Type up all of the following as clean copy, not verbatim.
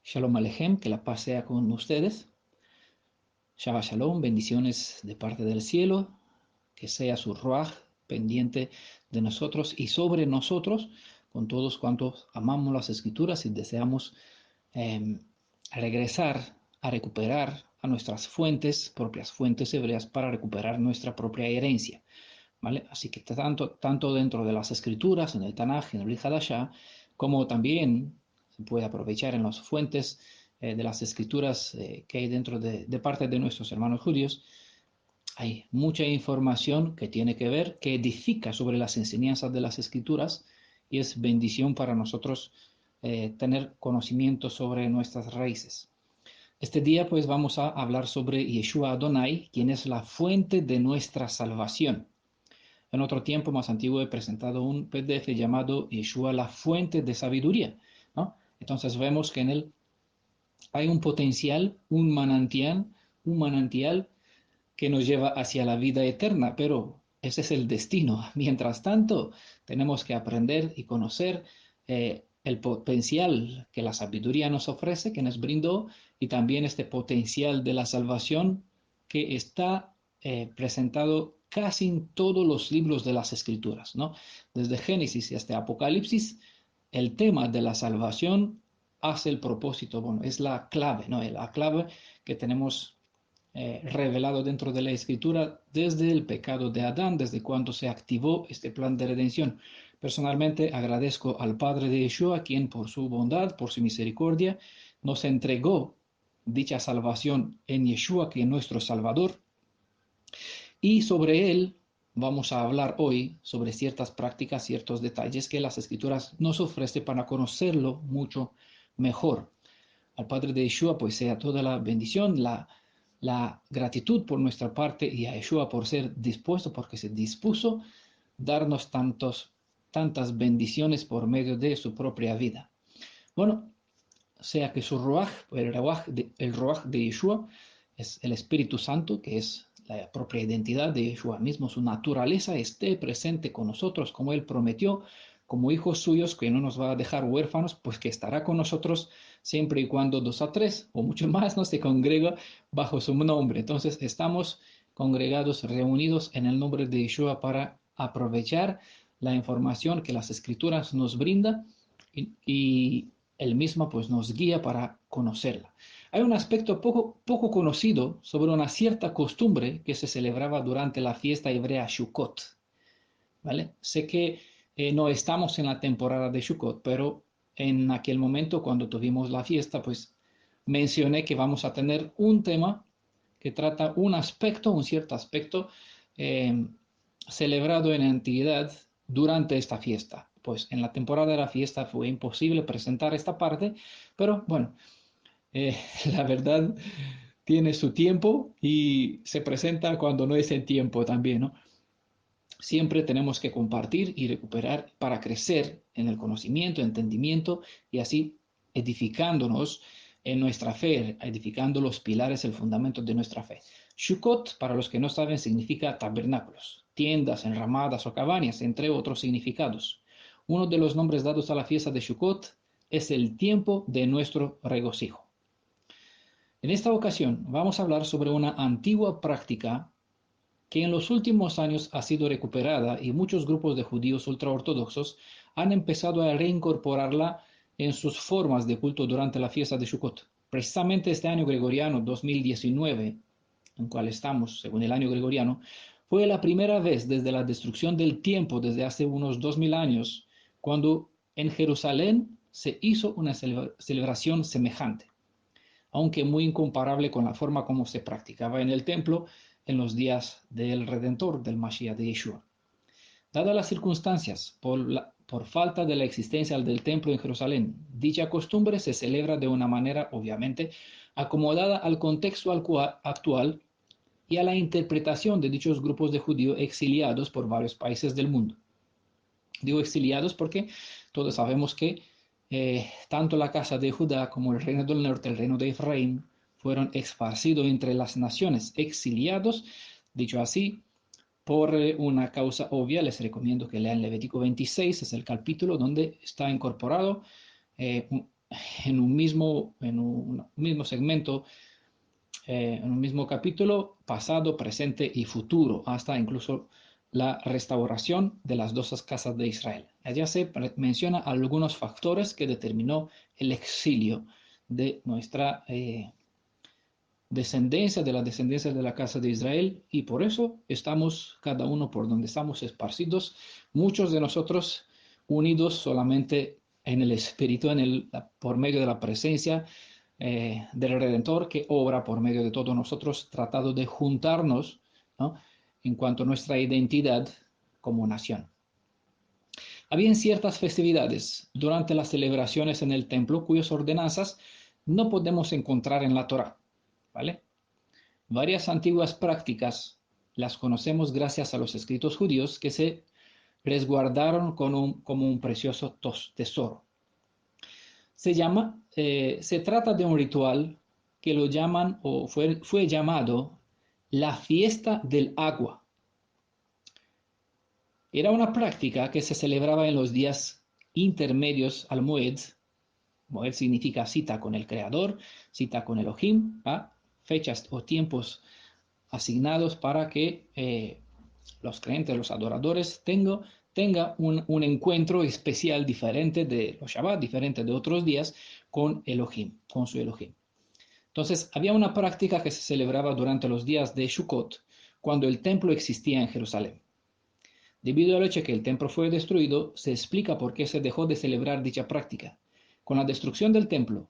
Shalom Alejem, que la paz sea con ustedes. Shabbat Shalom, bendiciones de parte del cielo, que sea su Ruaj pendiente de nosotros y sobre nosotros, con todos cuantos amamos las Escrituras y deseamos eh, regresar a recuperar a nuestras fuentes, propias fuentes hebreas, para recuperar nuestra propia herencia. ¿Vale? Así que tanto dentro de las Escrituras, en el Tanaj, en el Brit Hadashah, como también se puede aprovechar en las fuentes de las Escrituras que hay dentro de parte de nuestros hermanos judíos. Hay mucha información que tiene que ver, que edifica sobre las enseñanzas de las Escrituras y es bendición para nosotros tener conocimiento sobre nuestras raíces. Este día pues vamos a hablar sobre Yeshua Adonai, quien es la fuente de nuestra salvación. En otro tiempo más antiguo he presentado un PDF llamado Yeshua, la fuente de sabiduría, ¿no? Entonces vemos que en él hay un potencial, un manantial que nos lleva hacia la vida eterna, pero ese es el destino. Mientras tanto, tenemos que aprender y conocer el potencial que la sabiduría nos ofrece, que nos brindó, y también este potencial de la salvación que está presentado casi en todos los libros de las Escrituras, ¿no? Desde Génesis hasta Apocalipsis, el tema de la salvación hace el propósito, bueno, es la clave, ¿no? La clave que tenemos revelado dentro de la Escritura desde el pecado de Adán, desde cuando se activó este plan de redención. Personalmente agradezco al Padre de Yeshua, quien por su bondad, por su misericordia, nos entregó dicha salvación en Yeshua, que es nuestro Salvador, y sobre él vamos a hablar hoy sobre ciertas prácticas, ciertos detalles que las Escrituras nos ofrecen para conocerlo mucho mejor. Al Padre de Yeshua, pues sea toda la bendición, la gratitud por nuestra parte y a Yeshua por ser dispuesto, porque se dispuso darnos tantas bendiciones por medio de su propia vida. Bueno, sea que su Ruach, el Ruach de Yeshua, es el Espíritu Santo, que es la propia identidad de Yeshua mismo, su naturaleza, esté presente con nosotros, como Él prometió, como hijos suyos, que no nos va a dejar huérfanos, pues que estará con nosotros siempre y cuando 2 a 3 o mucho más no se congrega bajo su nombre. Entonces estamos congregados, reunidos en el nombre de Yeshua para aprovechar la información que las Escrituras nos brinda y él mismo pues nos guía para conocerla. Hay un aspecto poco conocido sobre una cierta costumbre que se celebraba durante la fiesta hebrea Sukkot, ¿vale? Sé que no estamos en la temporada de Sukkot, pero en aquel momento cuando tuvimos la fiesta, pues mencioné que vamos a tener un tema que trata un cierto aspecto eh, celebrado en la antigüedad durante esta fiesta. Pues en la temporada de la fiesta fue imposible presentar esta parte, pero bueno, eh, la verdad tiene su tiempo y se presenta cuando no es el tiempo también, ¿no? Siempre tenemos que compartir y recuperar para crecer en el conocimiento, entendimiento y así edificándonos en nuestra fe, edificando los pilares, el fundamento de nuestra fe. Sukkot, para los que no saben, significa tabernáculos, tiendas, enramadas o cabañas, entre otros significados. Uno de los nombres dados a la fiesta de Sukkot es el tiempo de nuestro regocijo. En esta ocasión vamos a hablar sobre una antigua práctica que en los últimos años ha sido recuperada y muchos grupos de judíos ultraortodoxos han empezado a reincorporarla en sus formas de culto durante la fiesta de Sukkot. Precisamente este año gregoriano 2019, en cual estamos, según el año gregoriano, fue la primera vez desde la destrucción del tiempo, desde hace unos 2000 años, cuando en Jerusalén se hizo una celebración semejante, aunque muy incomparable con la forma como se practicaba en el templo en los días del Redentor, del Mashiach de Yeshua. Dadas las circunstancias, por falta de la existencia del templo en Jerusalén, dicha costumbre se celebra de una manera, obviamente, acomodada al contexto actual y a la interpretación de dichos grupos de judíos exiliados por varios países del mundo. Digo exiliados porque todos sabemos que tanto la casa de Judá como el reino del norte, el reino de Efraín, fueron esparcidos entre las naciones, exiliados, dicho así, por una causa obvia. Les recomiendo que lean Levítico 26, es el capítulo donde está incorporado en un mismo segmento, en un mismo capítulo, pasado, presente y futuro, hasta incluso la restauración de las dos casas de Israel. Allá se menciona algunos factores que determinó el exilio de nuestra descendencia, de la descendencia de la casa de Israel, y por eso estamos cada uno por donde estamos esparcidos, muchos de nosotros unidos solamente en el Espíritu, por medio de la presencia del Redentor que obra por medio de todos nosotros, tratado de juntarnos, ¿no?, en cuanto a nuestra identidad como nación. Habían ciertas festividades durante las celebraciones en el templo cuyas ordenanzas no podemos encontrar en la Torá, ¿vale? Varias antiguas prácticas las conocemos gracias a los escritos judíos que se resguardaron como un precioso tesoro. Se trata de un ritual que lo llaman o fue llamado la fiesta del agua. Era una práctica que se celebraba en los días intermedios al Moed. Moed significa cita con el Creador, cita con Elohim, ¿ah?, fechas o tiempos asignados para que los creyentes, los adoradores, tenga un encuentro especial diferente de los Shabbat, diferente de otros días, con Elohim, con su Elohim. Entonces, había una práctica que se celebraba durante los días de Sukkot, cuando el templo existía en Jerusalén. Debido al hecho que el templo fue destruido, se explica por qué se dejó de celebrar dicha práctica. Con la destrucción del templo,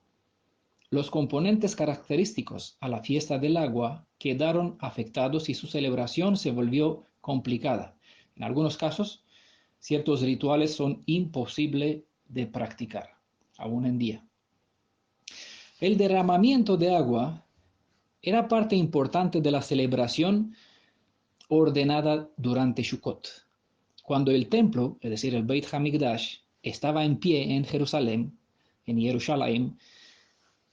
los componentes característicos a la fiesta del agua quedaron afectados y su celebración se volvió complicada. En algunos casos, ciertos rituales son imposibles de practicar, aún en día. El derramamiento de agua era parte importante de la celebración ordenada durante Sukkot. Cuando el templo, es decir, el Beit HaMikdash, estaba en pie en Jerusalén, en Jerusalén,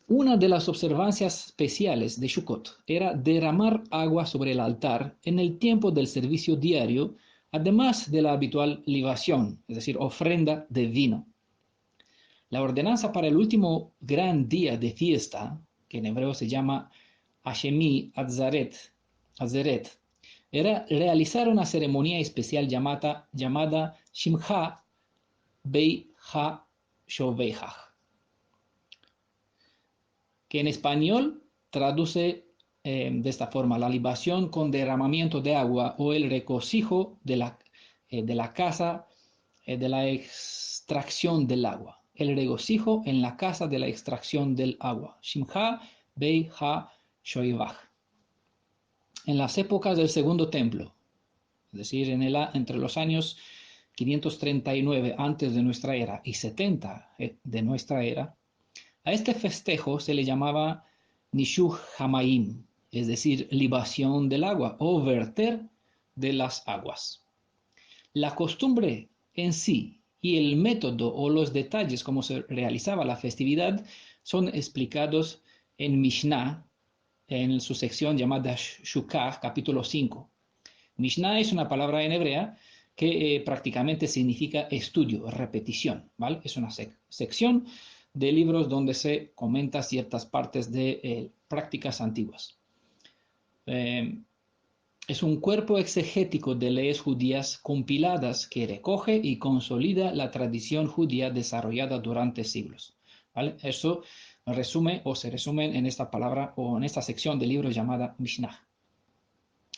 una de las observancias especiales de Sukkot era derramar agua sobre el altar en el tiempo del servicio diario, además de la habitual libación, es decir, ofrenda de vino. La ordenanza para el último gran día de fiesta, que en hebreo se llama Hashemi Atzeret, era realizar una ceremonia especial llamada Shimcha Bei HaShoveach, que en español traduce de esta forma: la libación con derramamiento de agua o el regocijo de la casa de la extracción del agua. El regocijo en la casa de la extracción del agua. Shimcha Bei HaShoveach. En las épocas del Segundo Templo, es decir, entre los años 539 antes de nuestra era y 70 de nuestra era, a este festejo se le llamaba Nishuch Hamaim, es decir, libación del agua o verter de las aguas. La costumbre en sí y el método o los detalles como se realizaba la festividad son explicados en Mishnah, en su sección llamada Shukah, capítulo 5. Mishnah es una palabra en hebrea que prácticamente significa estudio, repetición, ¿vale? Es una sección de libros donde se comenta ciertas partes de prácticas antiguas. Es un cuerpo exegético de leyes judías compiladas que recoge y consolida la tradición judía desarrollada durante siglos, ¿vale? Eso se resume en esta palabra o en esta sección del libro llamada Mishnah.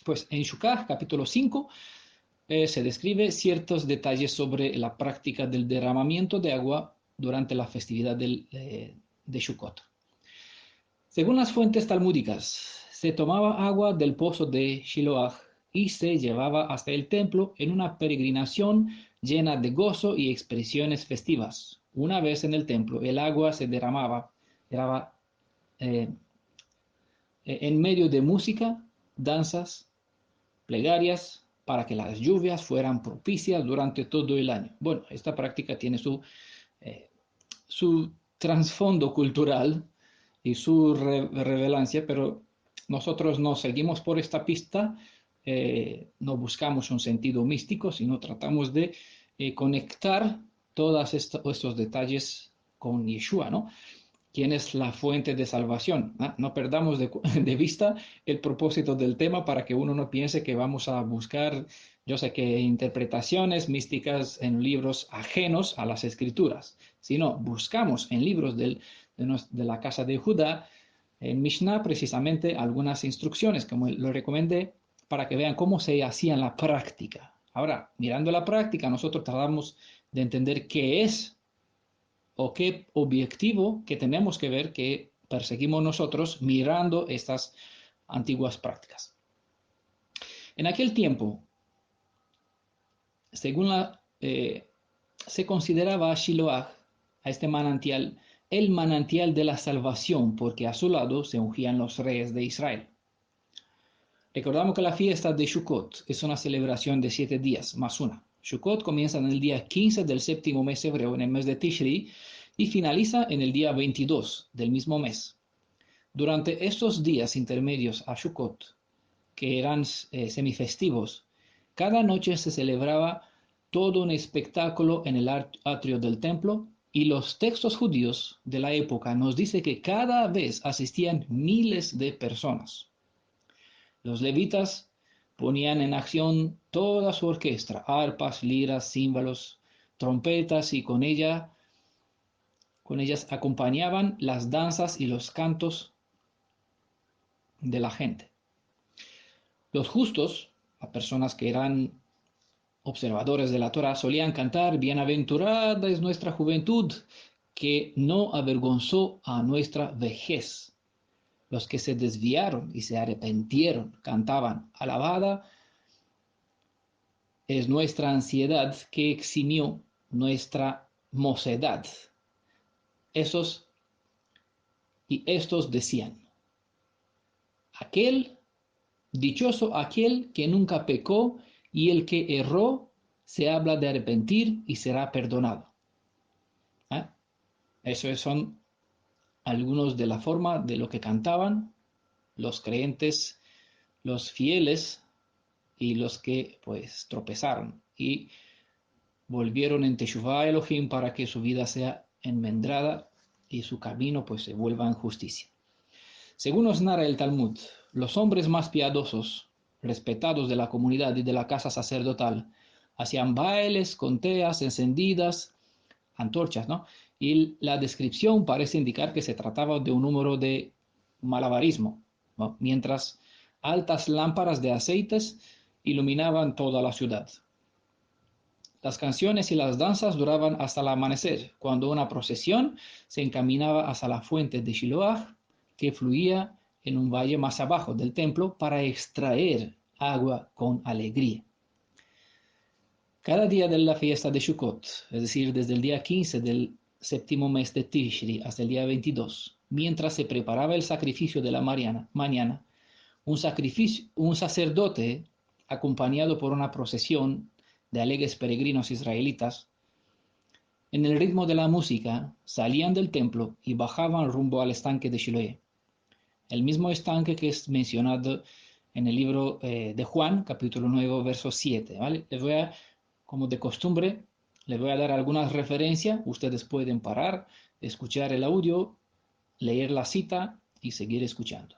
Pues en Shukah, capítulo 5, se describe ciertos detalles sobre la práctica del derramamiento de agua durante la festividad de Sukkot. Según las fuentes talmúdicas, se tomaba agua del pozo de Shiloach y se llevaba hasta el templo en una peregrinación llena de gozo y expresiones festivas. Una vez en el templo, el agua se derramaba en medio de música, danzas, plegarias, para que las lluvias fueran propicias durante todo el año. Bueno, esta práctica tiene su trasfondo cultural y su relevancia, pero nosotros no seguimos por esta pista, no buscamos un sentido místico, sino tratamos de conectar todos estos detalles con Yeshua, ¿no? ¿Quién es la fuente de salvación? No perdamos de vista el propósito del tema para que uno no piense que vamos a buscar, yo sé que interpretaciones místicas en libros ajenos a las escrituras, sino buscamos en libros de la casa de Judá, en Mishnah precisamente algunas instrucciones, como lo recomendé, para que vean cómo se hacía en la práctica. Ahora, mirando la práctica, nosotros tratamos de entender qué es o qué objetivo que tenemos que ver que perseguimos nosotros mirando estas antiguas prácticas. En aquel tiempo, según se consideraba a Shiloah, a este manantial, el manantial de la salvación, porque a su lado se ungían los reyes de Israel. Recordamos que la fiesta de Sukkot es una celebración de 7 días, más una. Sukkot comienza en el día 15 del séptimo mes hebreo, en el mes de Tishri, y finaliza en el día 22 del mismo mes. Durante estos días intermedios a Sukkot, que eran semifestivos, cada noche se celebraba todo un espectáculo en el atrio del templo, y los textos judíos de la época nos dicen que cada vez asistían miles de personas. Los levitas ponían en acción toda su orquesta, arpas, liras, címbalos, trompetas, y con ellas acompañaban las danzas y los cantos de la gente. Los justos, las personas que eran observadores de la Torá, solían cantar: bienaventurada es nuestra juventud, que no avergonzó a nuestra vejez. Los que se desviaron y se arrepintieron cantaban: alabada es nuestra anciedad, que eximió nuestra mocedad. Estos decían: dichoso aquel que nunca pecó, y el que erró se habla de arrepentir y será perdonado. Esos son algunos de la forma de lo que cantaban los creyentes, los fieles y los que pues tropezaron y volvieron en Teshuvah Elohim para que su vida sea enmendrada y su camino pues se vuelva en justicia. Según nos narra el Talmud, los hombres más piadosos, respetados de la comunidad y de la casa sacerdotal, hacían bailes con teas encendidas, antorchas, ¿no? Y la descripción parece indicar que se trataba de un número de malabarismo, ¿no? Mientras altas lámparas de aceites iluminaban toda la ciudad. Las canciones y las danzas duraban hasta el amanecer, cuando una procesión se encaminaba hacia la fuente de Shiloah, que fluía en un valle más abajo del templo, para extraer agua con alegría. Cada día de la fiesta de Sukkot, es decir, desde el día 15 del séptimo mes de Tishri hasta el día 22, mientras se preparaba el sacrificio de la mañana, un sacerdote, acompañado por una procesión de alegres peregrinos israelitas, en el ritmo de la música, salían del templo y bajaban rumbo al estanque de Siloé, el mismo estanque que es mencionado en el libro de Juan, capítulo 9, verso 7. ¿Vale? Como de costumbre, les voy a dar algunas referencias. Ustedes pueden parar, escuchar el audio, leer la cita y seguir escuchando.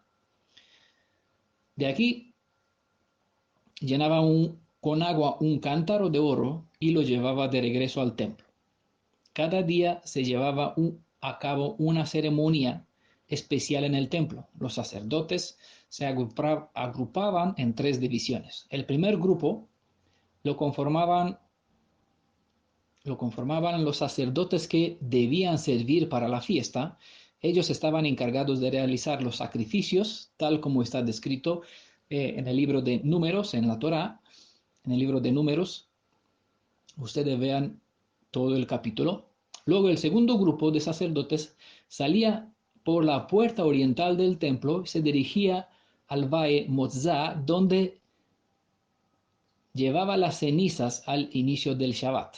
De aquí llenaba con agua un cántaro de oro y lo llevaba de regreso al templo. Cada día se llevaba a cabo una ceremonia especial en el templo. Los sacerdotes se agrupaban en 3 divisiones. El primer grupo lo conformaban los sacerdotes que debían servir para la fiesta. Ellos estaban encargados de realizar los sacrificios, tal como está descrito en el libro de Números, en la Torá. En el libro de Números, ustedes vean todo el capítulo. Luego el segundo grupo de sacerdotes salía por la puerta oriental del templo y se dirigía al valle Motzá, donde llevaba las cenizas al inicio del Shabbat.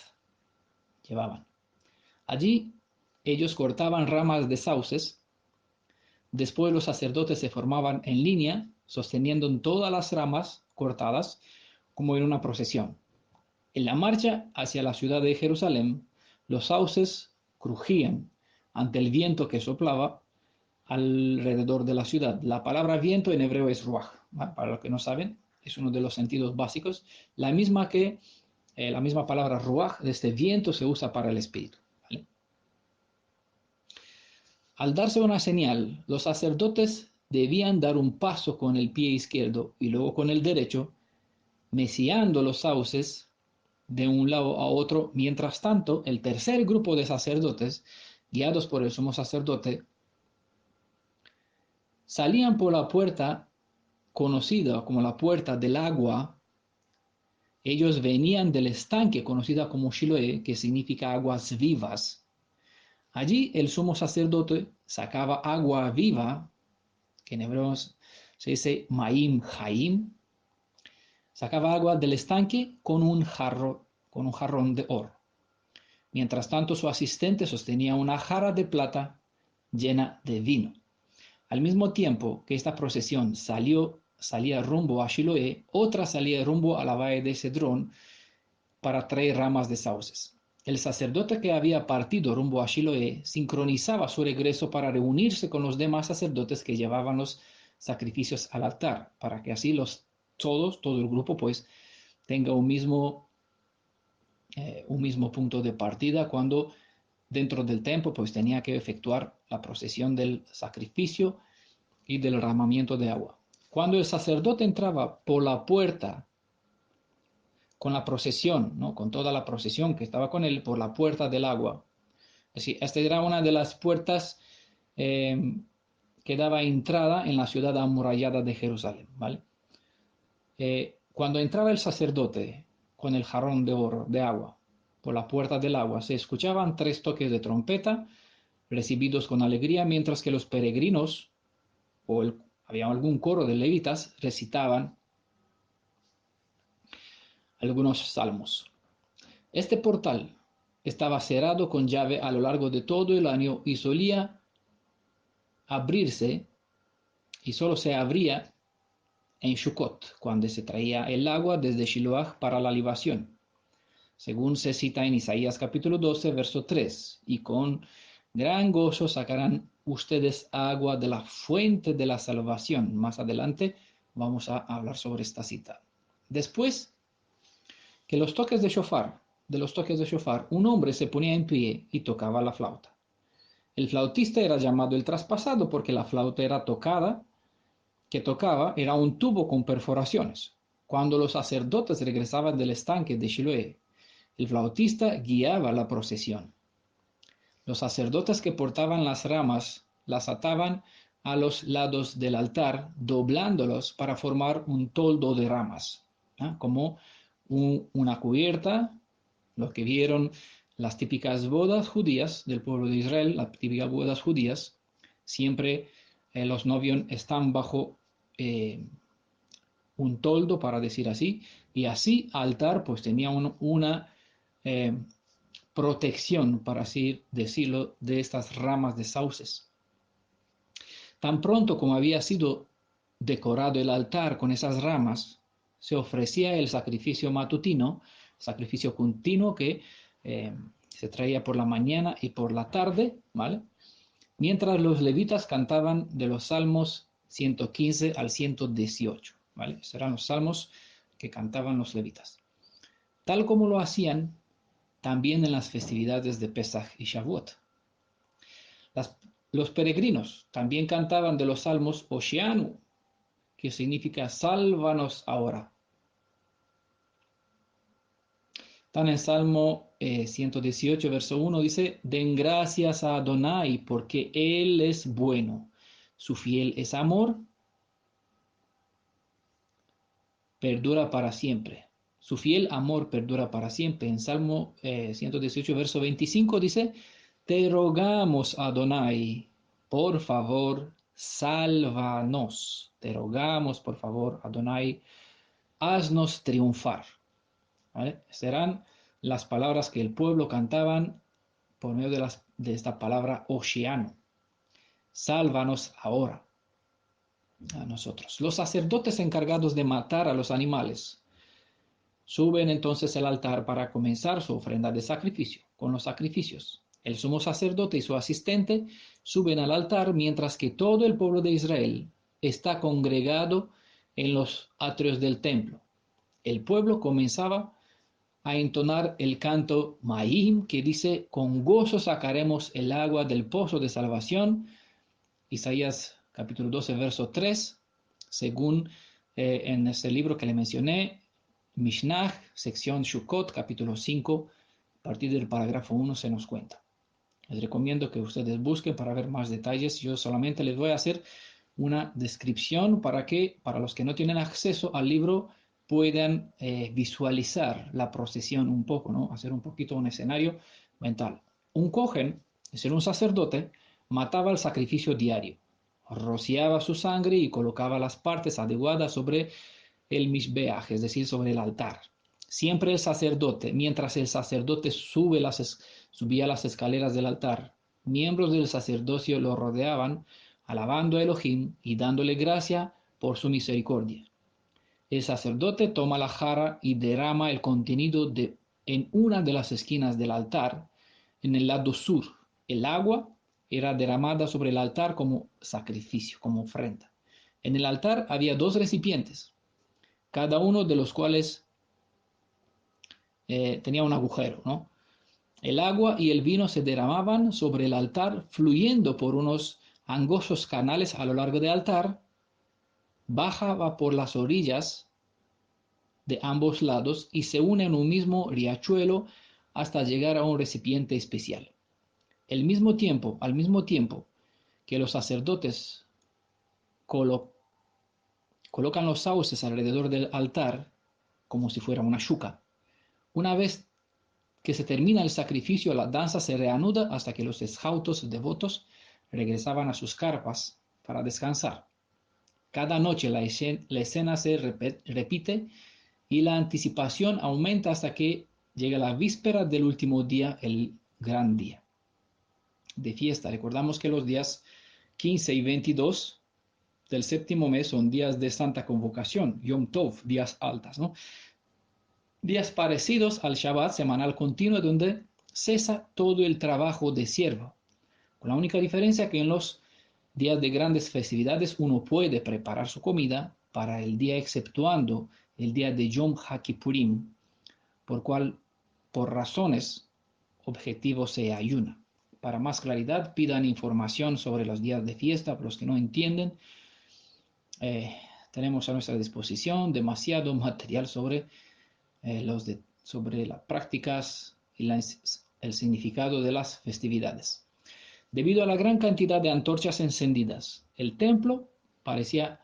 Allí ellos cortaban ramas de sauces. Después los sacerdotes se formaban en línea, sosteniendo todas las ramas cortadas como en una procesión. En la marcha hacia la ciudad de Jerusalén, los sauces crujían ante el viento que soplaba alrededor de la ciudad. La palabra viento en hebreo es ruach, ¿vale? Para los que no saben, es uno de los sentidos básicos. La misma palabra ruach, de este viento, se usa para el espíritu, ¿vale? Al darse una señal, los sacerdotes debían dar un paso con el pie izquierdo y luego con el derecho, meciando los sauces de un lado a otro. Mientras tanto, el tercer grupo de sacerdotes, guiados por el sumo sacerdote, salían por la puerta conocida como la puerta del agua. Ellos venían del estanque conocida como Shiloé, que significa aguas vivas. Allí el sumo sacerdote sacaba agua viva, que en hebreo se dice Maim Haim, sacaba agua del estanque con un jarrón de oro. Mientras tanto, su asistente sostenía una jarra de plata llena de vino. Al mismo tiempo que esta procesión salía rumbo a Shiloé, otra salía rumbo a la valle de Cedrón para traer ramas de sauces. El sacerdote que había partido rumbo a Shiloé sincronizaba su regreso para reunirse con los demás sacerdotes que llevaban los sacrificios al altar, para que así todo el grupo pues tenga un mismo punto de partida cuando dentro del templo pues tenía que efectuar la procesión del sacrificio y del derramamiento de agua. Cuando el sacerdote entraba por la puerta con la procesión, ¿no? Con toda la procesión que estaba con él por la puerta del agua. Es decir, esta era una de las puertas que daba entrada en la ciudad amurallada de Jerusalén, ¿vale? Cuando entraba el sacerdote con el jarrón de oro, de agua, por la puerta del agua, se escuchaban 3 toques de trompeta, recibidos con alegría, mientras que los peregrinos, había algún coro de levitas, recitaban algunos salmos. Este portal estaba cerrado con llave a lo largo de todo el año y solía abrirse, y solo se abría en Sukkot, cuando se traía el agua desde Shiloah para la libación, según se cita en Isaías capítulo 12, verso 3, y con gran gozo sacarán ustedes agua de la fuente de la salvación. Más adelante vamos a hablar sobre esta cita. Después de los toques de shofar, un hombre se ponía en pie y tocaba la flauta. El flautista era llamado el traspasado porque la flauta que tocaba era un tubo con perforaciones. Cuando los sacerdotes regresaban del estanque de Shiloé, el flautista guiaba la procesión. Los sacerdotes que portaban las ramas las ataban a los lados del altar, doblándolos para formar un toldo de ramas, ¿eh? Como una cubierta, lo que vieron las típicas bodas judías del pueblo de Israel, las típicas bodas judías, siempre los novios están bajo un toldo, para decir así, y así altar pues tenía una protección, para así decirlo, de estas ramas de sauces. Tan pronto como había sido decorado el altar con esas ramas, se ofrecía el sacrificio matutino, sacrificio continuo que se traía por la mañana y por la tarde, ¿vale? Mientras los levitas cantaban de los salmos 115 al 118, ¿vale? Estos eran los salmos que cantaban los levitas. Tal como lo hacían también en las festividades de Pesaj y Shavuot. Los peregrinos también cantaban de los salmos Osheanu, que significa sálvanos ahora. Tan en Salmo 118, verso 1 dice, den gracias a Adonai porque Él es bueno, su fiel es amor, perdura para siempre. Su fiel amor perdura para siempre. En Salmo 118, verso 25 dice, te rogamos, Adonai, por favor, sálvanos. Te rogamos, por favor, Adonai, haznos triunfar. ¿Vale? Serán las palabras que el pueblo cantaban por medio de esta palabra Osheanu. Sálvanos ahora a nosotros. Los sacerdotes encargados de matar a los animales suben entonces al altar para comenzar su ofrenda de sacrificio, con los sacrificios. El sumo sacerdote y su asistente suben al altar mientras que todo el pueblo de Israel está congregado en los atrios del templo. El pueblo comenzaba a entonar el canto Mahim, que dice: con gozo sacaremos el agua del pozo de salvación. Isaías capítulo 12, verso 3, según en ese libro que le mencioné, Mishnah, sección Shukot, capítulo 5, a partir del parágrafo 1 se nos cuenta. Les recomiendo que ustedes busquen para ver más detalles. Yo solamente les voy a hacer una descripción para que, para los que no tienen acceso al libro, puedan visualizar la procesión un poco, ¿no? Hacer un poquito un escenario mental. Un cohen, es decir, un sacerdote, mataba el sacrificio diario, rociaba su sangre y colocaba las partes adecuadas sobre el mishbeach, es decir, sobre el altar. Siempre el sacerdote, mientras el sacerdote subía las escaleras del altar, miembros del sacerdocio lo rodeaban, alabando a Elohim y dándole gracia por su misericordia. El sacerdote toma la jarra y derrama el contenido en una de las esquinas del altar, en el lado sur. El agua era derramada sobre el altar como sacrificio, como ofrenda. En el altar había 2 recipientes, cada uno de los cuales tenía un agujero, ¿no? El agua y el vino se derramaban sobre el altar, fluyendo por unos angosos canales a lo largo del altar, bajaba por las orillas de ambos lados y se une en un mismo riachuelo hasta llegar a un recipiente especial. Al mismo tiempo que los sacerdotes colocan los sauces alrededor del altar, como si fuera una shuka, una vez que se termina el sacrificio, la danza se reanuda hasta que los escautos devotos regresaban a sus carpas para descansar. Cada noche la escena se repite y la anticipación aumenta hasta que llega la víspera del último día, el gran día de fiesta. Recordamos que los días 15 y 22 del séptimo mes son días de santa convocación, Yom Tov, días altas, ¿no? Días parecidos al Shabbat semanal continuo, donde cesa todo el trabajo de siervo, con la única diferencia que en los días de grandes festividades uno puede preparar su comida para el día, exceptuando el día de Yom HaKippurim, por razones objetivos se ayuna. Para más claridad, pidan información sobre los días de fiesta, para los que no entienden. Tenemos a nuestra disposición demasiado material sobre las prácticas y el significado de las festividades. Debido a la gran cantidad de antorchas encendidas, el templo parecía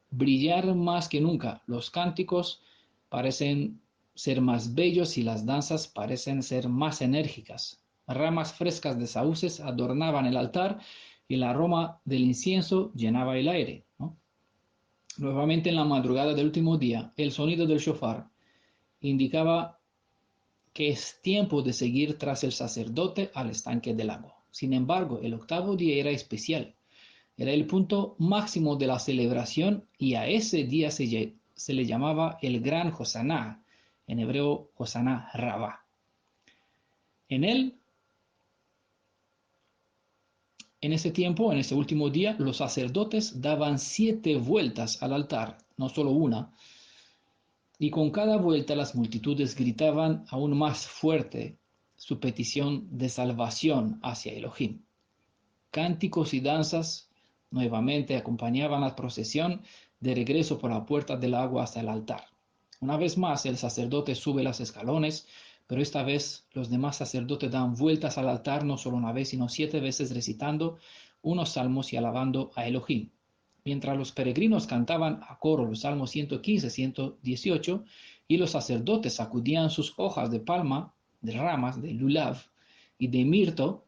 brillar más que nunca. Los cánticos parecen ser más bellos y las danzas parecen ser más enérgicas. Ramas frescas de sauces adornaban el altar y el aroma del incienso llenaba el aire, ¿no? Nuevamente en la madrugada del último día, el sonido del shofar indicaba que es tiempo de seguir tras el sacerdote al estanque del agua. Sin embargo, el octavo día era especial. Era el punto máximo de la celebración y a ese día se le llamaba el Gran Hosaná, en hebreo Hosaná Rabá. En ese tiempo, en ese último día, los sacerdotes daban 7 vueltas al altar, no solo una, y con cada vuelta las multitudes gritaban aún más fuerte su petición de salvación hacia Elohim. Cánticos y danzas nuevamente acompañaban la procesión de regreso por la puerta del agua hasta el altar. Una vez más el sacerdote sube los escalones, pero esta vez los demás sacerdotes dan vueltas al altar no solo una vez, sino 7 veces recitando unos salmos y alabando a Elohim. Mientras los peregrinos cantaban a coro los salmos 115, 118, y los sacerdotes sacudían sus hojas de palma, de ramas, de lulav y de mirto,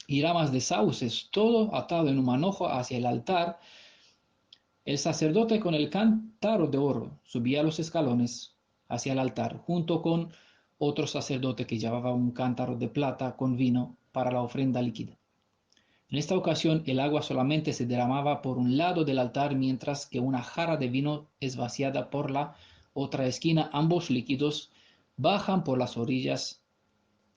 y ramas de sauces, todo atado en un manojo hacia el altar, el sacerdote con el cántaro de oro subía los escalones hacia el altar, junto con otro sacerdote que llevaba un cántaro de plata con vino para la ofrenda líquida. En esta ocasión el agua solamente se derramaba por un lado del altar, mientras que una jarra de vino es vaciada por la otra esquina. Ambos líquidos bajan por las orillas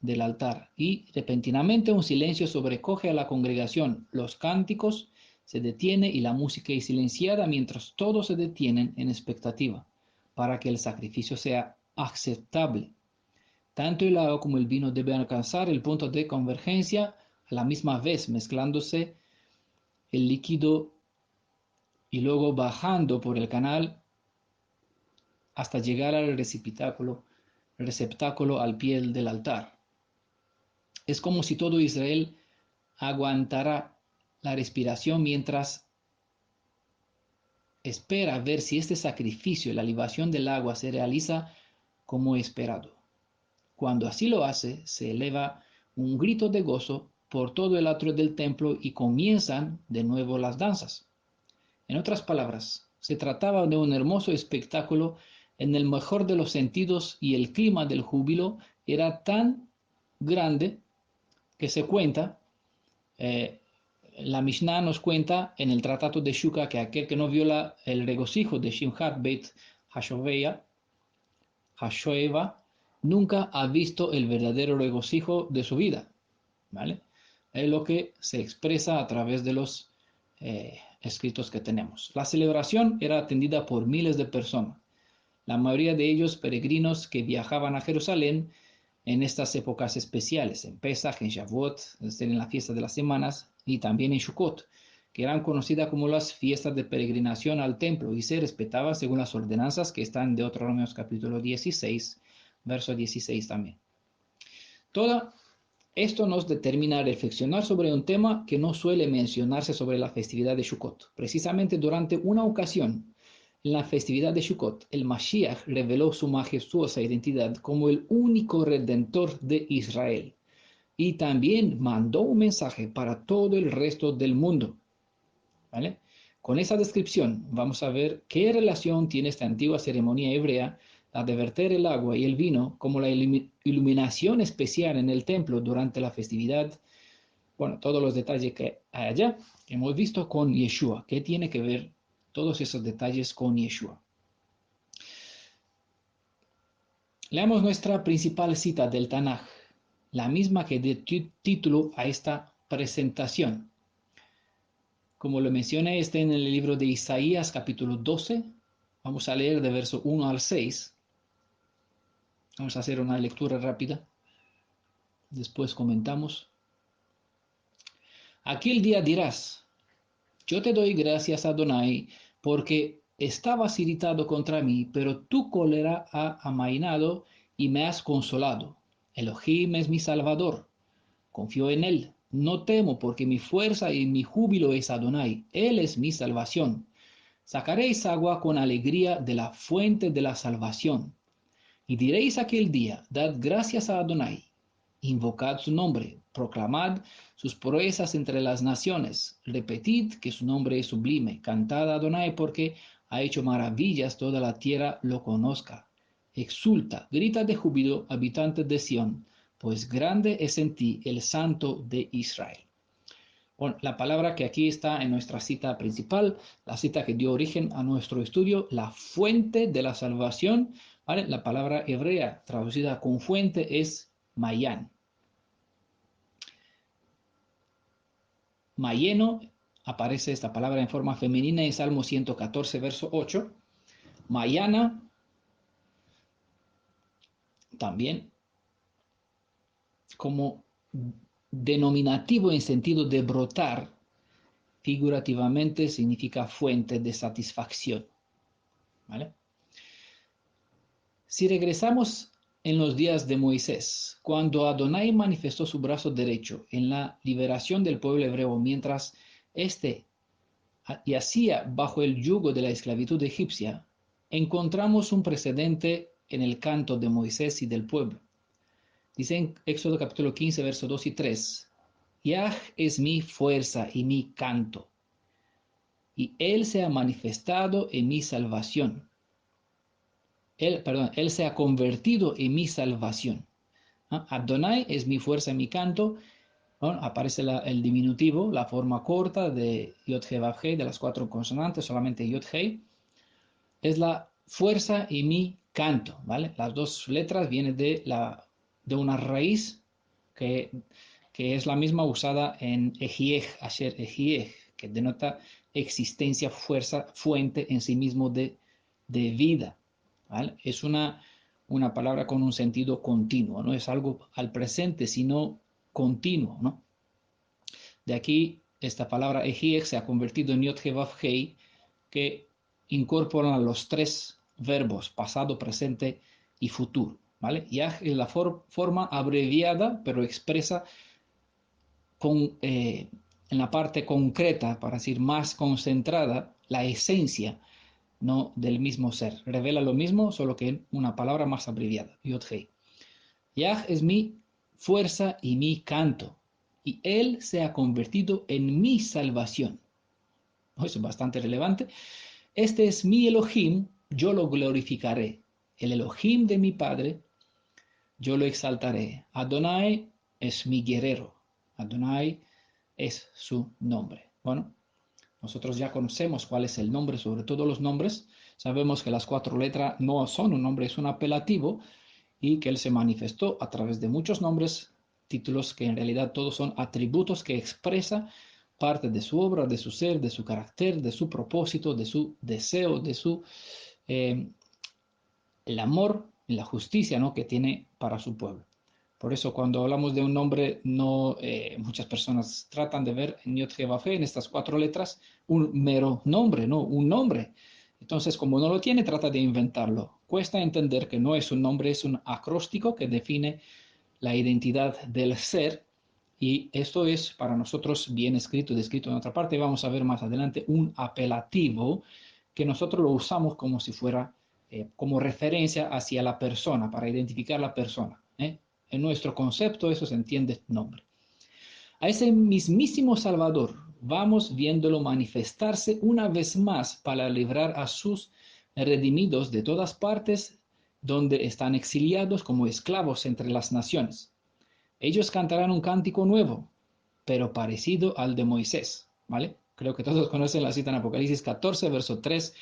del altar, y repentinamente un silencio sobrecoge a la congregación. Los cánticos se detienen y la música es silenciada mientras todos se detienen en expectativa para que el sacrificio sea aceptable. Tanto el agua como el vino deben alcanzar el punto de convergencia a la misma vez, mezclándose el líquido y luego bajando por el canal hasta llegar al receptáculo al pie del altar. Es como si todo Israel aguantara la respiración mientras espera ver si este sacrificio, la libación del agua, se realiza como esperado. Cuando así lo hace, se eleva un grito de gozo por todo el atrio del templo y comienzan de nuevo las danzas. En otras palabras, se trataba de un hermoso espectáculo en el mejor de los sentidos, y el clima del júbilo era tan grande que se cuenta, la Mishnah nos cuenta en el Tratado de Shuka que aquel que no viola el regocijo de Shimhat Beit Hashoeva nunca ha visto el verdadero regocijo de su vida, ¿vale? Es lo que se expresa a través de los escritos que tenemos. La celebración era atendida por miles de personas, la mayoría de ellos peregrinos que viajaban a Jerusalén en estas épocas especiales, en Pesach, en Shavuot, es decir, en la fiesta de las semanas, y también en Sukkot, que eran conocidas como las fiestas de peregrinación al templo y se respetaban según las ordenanzas que están en Deuteronomios capítulo 16, verso 16 también. Todo esto nos determina a reflexionar sobre un tema que no suele mencionarse sobre la festividad de Sukkot. Precisamente durante una ocasión, en la festividad de Sukkot, el Mashiach reveló su majestuosa identidad como el único redentor de Israel y también mandó un mensaje para todo el resto del mundo. ¿Vale? Con esa descripción vamos a ver qué relación tiene esta antigua ceremonia hebrea, la de verter el agua y el vino, como la iluminación especial en el templo durante la festividad. Bueno, todos los detalles que hay allá, hemos visto con Yeshua. ¿Qué tiene que ver todos esos detalles con Yeshua? Leamos nuestra principal cita del Tanaj, la misma que dio título a esta presentación. Como lo mencioné, está en el libro de Isaías, capítulo 12. Vamos a leer de verso 1 al 6. Vamos a hacer una lectura rápida. Después comentamos. Aquel día dirás: yo te doy gracias, Adonai, porque estabas irritado contra mí, pero tu cólera ha amainado y me has consolado. Elohim es mi salvador. Confío en él. No temo, porque mi fuerza y mi júbilo es Adonai. Él es mi salvación. Sacaréis agua con alegría de la fuente de la salvación. Y diréis aquel día: dad gracias a Adonai. Invocad su nombre, proclamad sus proezas entre las naciones, repetid que su nombre es sublime, cantad a Adonai porque ha hecho maravillas, toda la tierra lo conozca. Exulta, grita de júbilo, habitantes de Sión, pues grande es en ti el Santo de Israel. Bueno, la palabra que aquí está en nuestra cita principal, la cita que dio origen a nuestro estudio, la fuente de la salvación, ¿vale? La palabra hebrea traducida con fuente es Mayan. Mayeno, aparece esta palabra en forma femenina en Salmo 114, verso 8. Mayana, también como denominativo en sentido de brotar, figurativamente significa fuente de satisfacción. ¿Vale? Si regresamos en los días de Moisés, cuando Adonai manifestó su brazo derecho en la liberación del pueblo hebreo mientras éste yacía bajo el yugo de la esclavitud egipcia, encontramos un precedente en el canto de Moisés y del pueblo. Dice en Éxodo capítulo 15, versos 2 y 3, Yah es mi fuerza y mi canto, y Él se ha manifestado en mi salvación. Él se ha convertido en mi salvación. Adonai es mi fuerza y mi canto. Bueno, aparece el diminutivo, la forma corta de Yod-He-Vav-He, de las 4 consonantes, solamente Yod-He. Es la fuerza y mi canto, ¿vale? Las dos letras vienen de una raíz que, que es la misma usada en Ejiej, Asher Ejiej, que denota existencia, fuerza, fuente en sí mismo de vida, ¿vale? Es una palabra con un sentido continuo, no es algo al presente, sino continuo, ¿no? De aquí, esta palabra Ejiej se ha convertido en Yod He Vav Hei, que incorporan los tres verbos, pasado, presente y futuro, ¿vale? Yaj es la forma abreviada, pero expresa en la parte concreta, para decir más concentrada, la esencia, no del mismo ser. Revela lo mismo, solo que en una palabra más abreviada, Yod-Hei. Yah es mi fuerza y mi canto, y Él se ha convertido en mi salvación. Eso es bastante relevante. Este es mi Elohim, yo lo glorificaré. El Elohim de mi Padre, yo lo exaltaré. Adonai es mi guerrero. Adonai es su nombre. Bueno, nosotros ya conocemos cuál es el nombre, sobre todo los nombres. Sabemos que las 4 letras no son un nombre, es un apelativo, y que Él se manifestó a través de muchos nombres, títulos que en realidad todos son atributos que expresa parte de su obra, de su ser, de su carácter, de su propósito, de su deseo, de su el amor y la justicia, ¿no?, que tiene para su pueblo. Por eso cuando hablamos de un nombre, no, muchas personas tratan de ver en Yod He Vav He, en estas 4 letras, un mero nombre, no, un nombre. Entonces, como no lo tiene, trata de inventarlo. Cuesta entender que no es un nombre, es un acróstico que define la identidad del ser, y esto es para nosotros bien escrito y descrito en otra parte. Vamos a ver más adelante un apelativo que nosotros lo usamos como si fuera como referencia hacia la persona, para identificar la persona. En nuestro concepto eso se entiende nombre. A ese mismísimo Salvador vamos viéndolo manifestarse una vez más para librar a sus redimidos de todas partes donde están exiliados como esclavos entre las naciones. Ellos cantarán un cántico nuevo, pero parecido al de Moisés, ¿vale? Creo que todos conocen la cita en Apocalipsis 14, verso 3,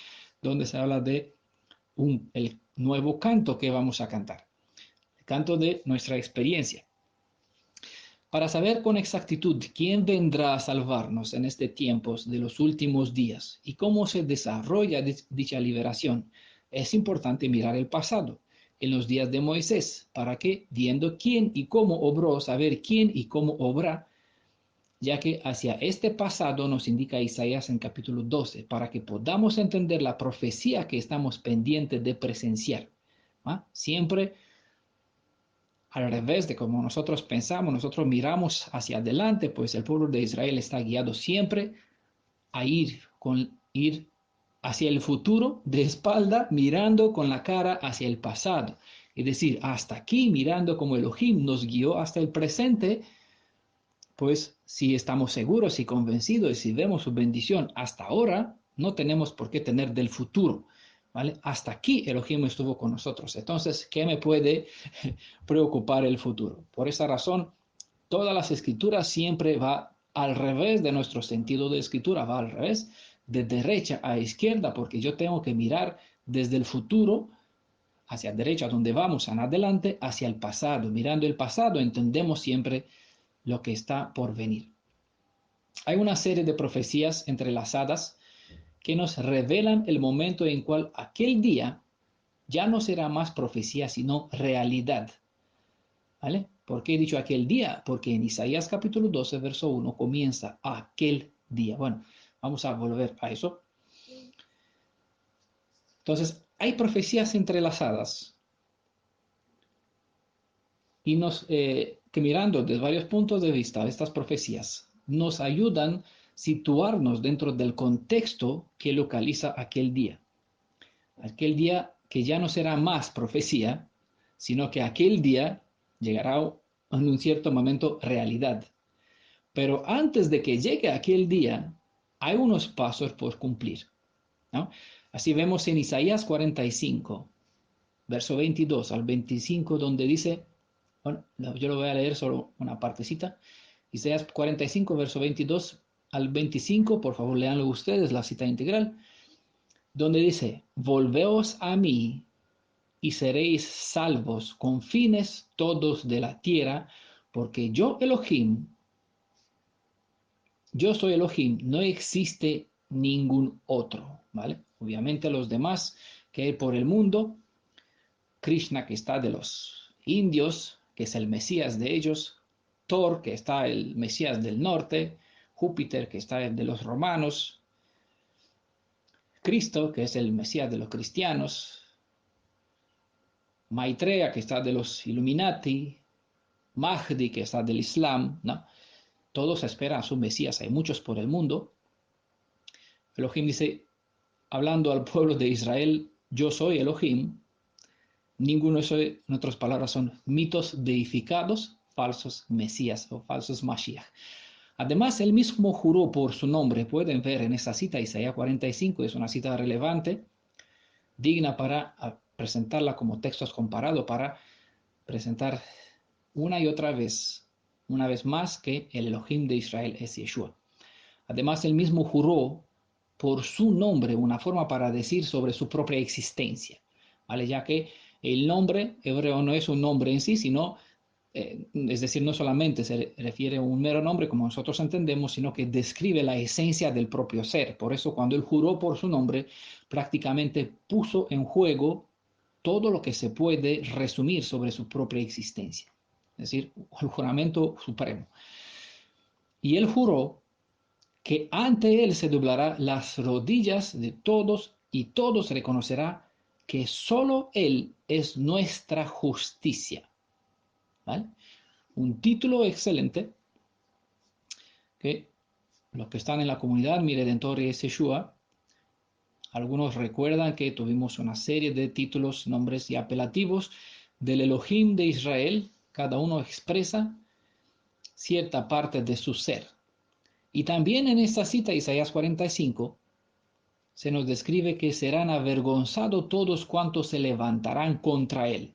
donde se habla de el nuevo canto que vamos a cantar, el canto de nuestra experiencia. Para saber con exactitud quién vendrá a salvarnos en este tiempo de los últimos días y cómo se desarrolla dicha liberación, es importante mirar el pasado, en los días de Moisés, para que, viendo quién y cómo obró, saber quién y cómo obra, ya que hacia este pasado nos indica Isaías en capítulo 12, para que podamos entender la profecía que estamos pendientes de presenciar. ¿Ah? Siempre al revés de como nosotros pensamos, nosotros miramos hacia adelante, pues el pueblo de Israel está guiado siempre a ir hacia el futuro de espalda, mirando con la cara hacia el pasado. Es decir, hasta aquí, mirando como Elohim nos guió hasta el presente, pues si estamos seguros y convencidos y si vemos su bendición hasta ahora, no tenemos por qué tener del futuro, ¿vale? Hasta aquí Elohim estuvo con nosotros. Entonces, ¿qué me puede preocupar el futuro? Por esa razón, todas las escrituras siempre va al revés de nuestro sentido de escritura, va al revés, de derecha a izquierda, porque yo tengo que mirar desde el futuro hacia derecha, donde vamos, en adelante, hacia el pasado. Mirando el pasado, entendemos siempre lo que está por venir. Hay una serie de profecías entrelazadas que nos revelan el momento en cual aquel día ya no será más profecía, sino realidad. ¿Vale? ¿Por qué he dicho aquel día? Porque en Isaías capítulo 12, verso 1 comienza aquel día. Bueno, vamos a volver a eso. Entonces, hay profecías entrelazadas y que mirando desde varios puntos de vista estas profecías nos ayudan a situarnos dentro del contexto que localiza aquel día. Aquel día que ya no será más profecía, sino que aquel día llegará en un cierto momento realidad. Pero antes de que llegue aquel día, hay unos pasos por cumplir, ¿no? Así vemos en Isaías 45, verso 22 al 25, donde dice, bueno, yo lo voy a leer solo una partecita. Isaías 45, verso 22 al 25, por favor, léanlo ustedes, la cita integral, donde dice, volveos a mí y seréis salvos, confines todos de la tierra, porque yo soy Elohim, no existe ningún otro, ¿vale? Obviamente los demás que hay por el mundo, Krishna que está de los indios, que es el Mesías de ellos, Thor que está el Mesías del norte, Júpiter que está el de los romanos, Cristo que es el Mesías de los cristianos, Maitreya que está de los Illuminati, Mahdi que está del Islam, ¿no? Todos esperan a su Mesías, hay muchos por el mundo. Elohim dice, hablando al pueblo de Israel, yo soy Elohim. Ninguno de esos, en otras palabras, son mitos deificados, falsos mesías o falsos mashiach. Además, él mismo juró por su nombre. Pueden ver en esta cita, Isaías 45, es una cita relevante, digna para presentarla como textos comparados, para presentar una y otra vez, una vez más, que el Elohim de Israel es Yeshua. Además, él mismo juró por su nombre, una forma para decir sobre su propia existencia, ¿vale? Ya que el nombre hebreo no es un nombre en sí, sino, es decir, no solamente se refiere a un mero nombre como nosotros entendemos, sino que describe la esencia del propio ser. Por eso, cuando él juró por su nombre, prácticamente puso en juego todo lo que se puede resumir sobre su propia existencia, es decir, el juramento supremo. Y él juró que ante él se doblará las rodillas de todos y todos reconocerá que solo él es nuestra justicia. ¿Vale? Un título excelente que los que están en la comunidad, mi Redentor es Yeshua. Algunos recuerdan que tuvimos una serie de títulos, nombres y apelativos del Elohim de Israel. Cada uno expresa cierta parte de su ser. Y también en esta cita, Isaías 45, se nos describe que serán avergonzados todos cuantos se levantarán contra él.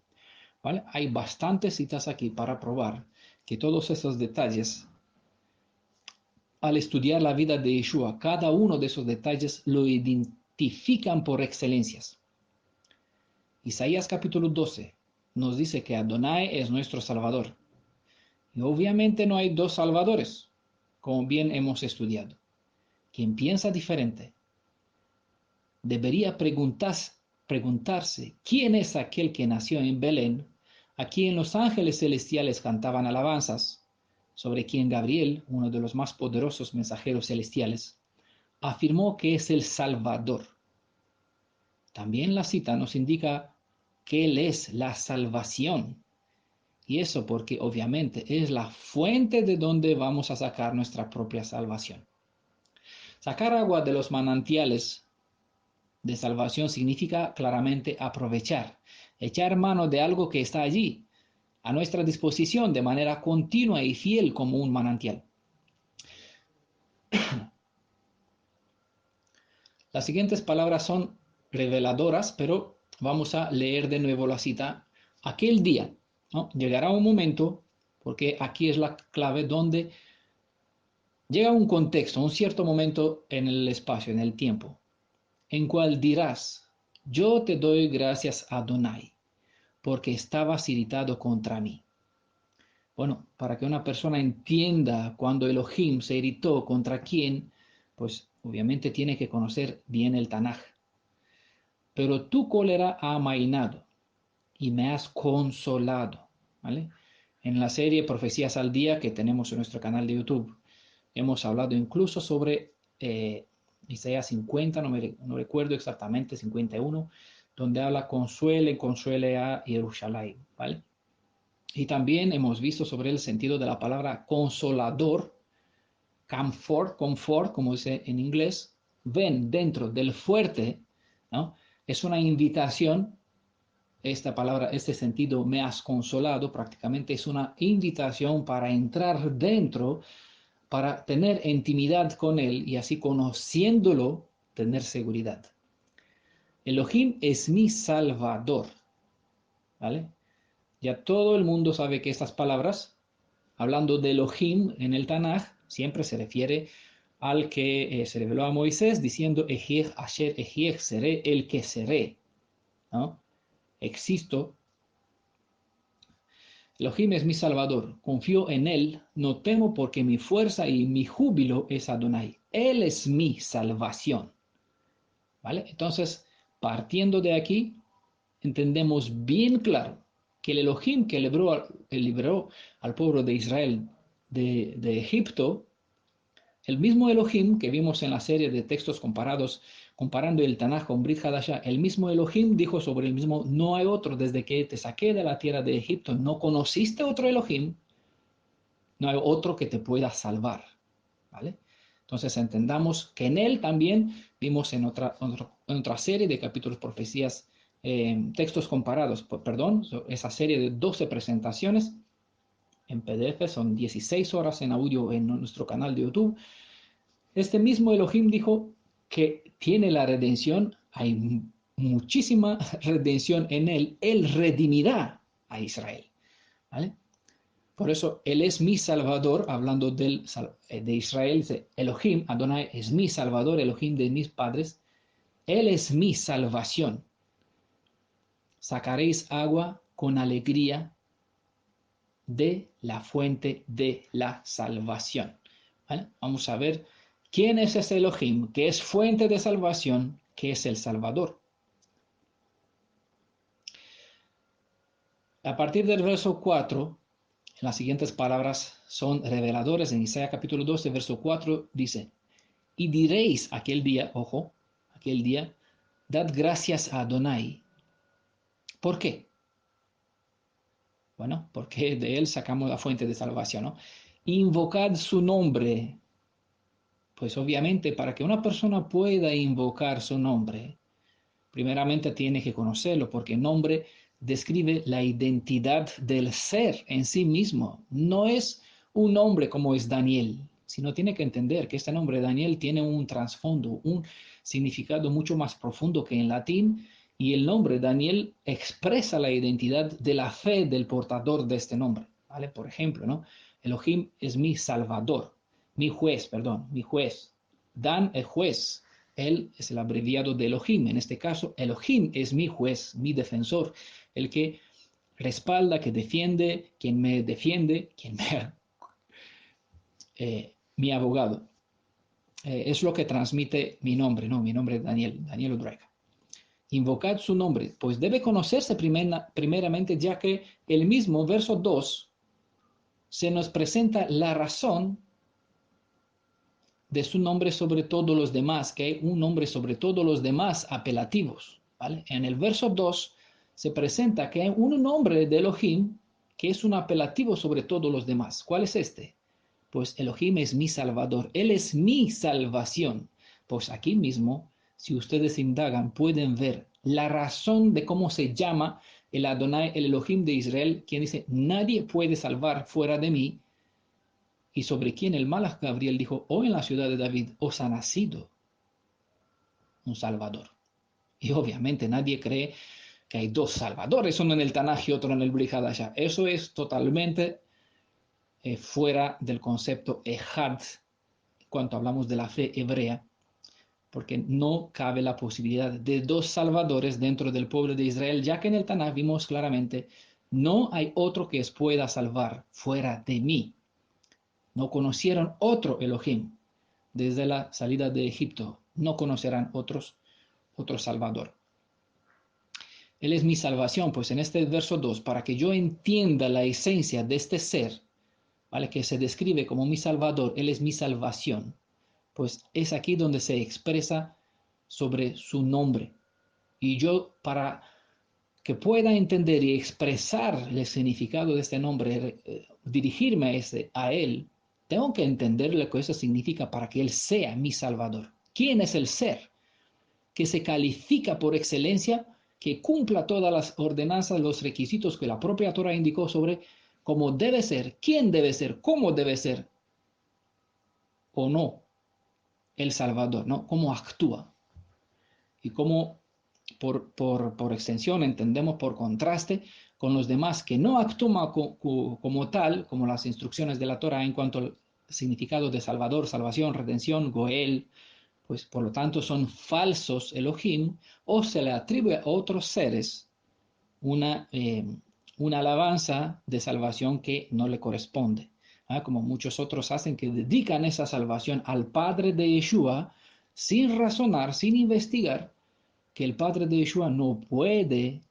¿Vale? Hay bastantes citas aquí para probar que todos esos detalles, al estudiar la vida de Yeshua, cada uno de esos detalles lo identifican por excelencias. Isaías capítulo 12 nos dice que Adonai es nuestro Salvador. Y obviamente no hay dos salvadores, como bien hemos estudiado. Quien piensa diferente debería preguntarse quién es aquel que nació en Belén, a quien los ángeles celestiales cantaban alabanzas, sobre quien Gabriel, uno de los más poderosos mensajeros celestiales, afirmó que es el Salvador. También la cita nos indica que Él es la salvación. Y eso porque obviamente es la fuente de donde vamos a sacar nuestra propia salvación. Sacar agua de los manantiales de salvación significa claramente aprovechar, echar mano de algo que está allí, a nuestra disposición de manera continua y fiel como un manantial. Las siguientes palabras son reveladoras, pero vamos a leer de nuevo la cita. Aquel día, ¿no? Llegará un momento, porque aquí es la clave, donde llega un contexto, un cierto momento en el espacio, en el tiempo, en cual dirás, yo te doy gracias Adonai, porque estabas irritado contra mí. Bueno, para que una persona entienda cuando Elohim se irritó contra quién, pues obviamente tiene que conocer bien el Tanaj. Pero tu cólera ha amainado y me has consolado, ¿vale? En la serie Profecías al Día que tenemos en nuestro canal de YouTube, hemos hablado incluso sobre Isaías 50, no recuerdo exactamente, 51, donde habla consuele a Jerusalén, ¿vale? Y también hemos visto sobre el sentido de la palabra consolador, comfort, como dice en inglés, ven dentro del fuerte, ¿no? Es una invitación, esta palabra, este sentido, me has consolado, prácticamente es una invitación para entrar dentro, para tener intimidad con Él y así conociéndolo, tener seguridad. Elohim es mi Salvador, ¿vale? Ya todo el mundo sabe que estas palabras, hablando de Elohim en el Tanaj, siempre se refiere al que se reveló a Moisés diciendo, Ejiech Asher Ejiech, seré el que seré, ¿no? Existo. Elohim es mi Salvador, confío en Él, no temo porque mi fuerza y mi júbilo es Adonai. Él es mi salvación. ¿Vale? Entonces, partiendo de aquí, entendemos bien claro que el Elohim que liberó al pueblo de Israel de Egipto, el mismo Elohim que vimos en la serie de textos comparados, comparando el Tanaj con Brit Hadashah, el mismo Elohim dijo sobre el mismo, no hay otro desde que te saqué de la tierra de Egipto, no conociste otro Elohim, no hay otro que te pueda salvar, ¿vale? Entonces entendamos que en él también vimos en otra serie de capítulos profecías, textos comparados, perdón, esa serie de 12 presentaciones en PDF, son 16 horas en audio en nuestro canal de YouTube. Este mismo Elohim dijo que tiene la redención, hay muchísima redención en él redimirá a Israel, ¿vale? Por eso, Él es mi Salvador, hablando de Israel, dice, Elohim, Adonai es mi Salvador, Elohim de mis padres, Él es mi salvación. Sacaréis agua con alegría de la fuente de la salvación. ¿Vale? Vamos a ver quién es ese Elohim, que es fuente de salvación, que es el Salvador. A partir del verso 4, las siguientes palabras son reveladoras. En Isaías capítulo 12, verso 4 dice, y diréis aquel día, ojo, aquel día, dad gracias a Adonai. ¿Por qué? Bueno, porque de él sacamos la fuente de salvación, ¿no? Invocad su nombre. Pues obviamente para que una persona pueda invocar su nombre, primeramente tiene que conocerlo, porque el nombre describe la identidad del ser en sí mismo. No es un nombre como es Daniel, sino tiene que entender que este nombre Daniel tiene un trasfondo, un significado mucho más profundo que en latín, y el nombre Daniel expresa la identidad de la fe del portador de este nombre. ¿Vale? Por ejemplo, ¿no? Elohim es mi salvador, mi juez, perdón, mi juez. Dan es juez. Él es el abreviado de Elohim. En este caso, Elohim es mi juez, mi defensor, el que respalda, que defiende, quien me defiende, mi abogado. Es lo que transmite mi nombre, ¿no? Mi nombre es Daniel Udreka. Invocad su nombre, pues debe conocerse primeramente, ya que el mismo verso 2 se nos presenta la razón de su nombre sobre todos los demás, que hay un nombre sobre todos los demás apelativos, ¿vale? En el verso 2 se presenta que hay un nombre de Elohim que es un apelativo sobre todos los demás. ¿Cuál es este? Pues Elohim es mi salvador, Él es mi salvación. Pues aquí mismo, si ustedes indagan, pueden ver la razón de cómo se llama el Adonai, el Elohim de Israel, quien dice, nadie puede salvar fuera de mí, y sobre quien el Malach Gabriel dijo, hoy en la ciudad de David os ha nacido un Salvador. Y obviamente nadie cree que hay dos Salvadores, uno en el Tanaj y otro en el Brit Hadashah. Eso es totalmente fuera del concepto Ejad cuando hablamos de la fe hebrea, porque no cabe la posibilidad de dos salvadores dentro del pueblo de Israel, ya que en el Tanaj vimos claramente, no hay otro que os pueda salvar fuera de mí. No conocieron otro Elohim. Desde la salida de Egipto no conocerán otro Salvador. Él es mi salvación, pues en este verso 2, para que yo entienda la esencia de este ser, ¿vale? Que se describe como mi Salvador, Él es mi salvación, pues es aquí donde se expresa sobre su nombre. Y yo, para que pueda entender y expresar el significado de este nombre, dirigirme a Él, tengo que entender lo que eso significa para que Él sea mi Salvador. ¿Quién es el ser que se califica por excelencia, que cumpla todas las ordenanzas, los requisitos que la propia Torah indicó sobre cómo debe ser, quién debe ser, cómo debe ser o no el Salvador, ¿no? Cómo actúa y cómo por extensión entendemos por contraste con los demás que no actúan como tal, como las instrucciones de la Torah en cuanto al significado de Salvador, salvación, redención, Goel, pues por lo tanto son falsos Elohim, o se le atribuye a otros seres una, una alabanza de salvación que no le corresponde. Como muchos otros hacen, que dedican esa salvación al Padre de Yeshua sin razonar, sin investigar, que el Padre de Yeshua no puede,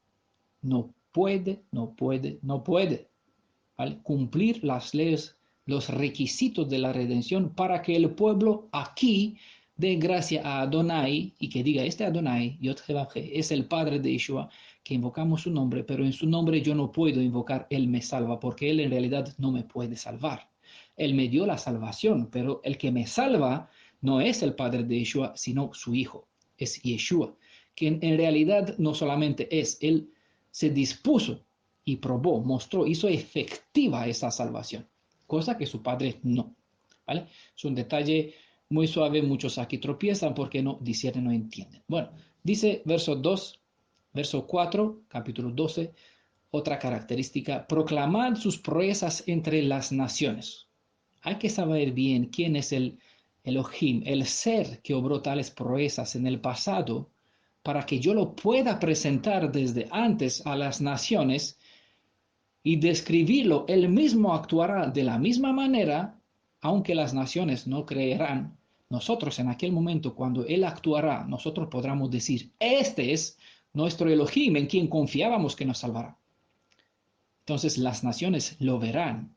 ¿vale?, cumplir las leyes, los requisitos de la redención para que el pueblo aquí dé gracia a Adonai y que diga, este Adonai, Yod-Heh-Vav-Heh, es el Padre de Yeshua, que invocamos su nombre, pero en su nombre yo no puedo invocar, Él me salva, porque Él en realidad no me puede salvar. Él me dio la salvación, pero el que me salva no es el Padre de Yeshua, sino su Hijo, es Yeshua, quien en realidad no solamente es, Él se dispuso y probó, mostró, hizo efectiva esa salvación, cosa que su Padre no, ¿vale? Es un detalle muy suave, muchos aquí tropiezan porque no disciernen, no entienden. Bueno, dice verso 2, verso 4, capítulo 12, otra característica: proclamad sus proezas entre las naciones. Hay que saber bien quién es el Elohim, el ser que obró tales proezas en el pasado, para que yo lo pueda presentar desde antes a las naciones y describirlo. Él mismo actuará de la misma manera, aunque las naciones no creerán. Nosotros en aquel momento, cuando Él actuará, nosotros podremos decir, este es nuestro Elohim en quien confiábamos que nos salvará. Entonces las naciones lo verán,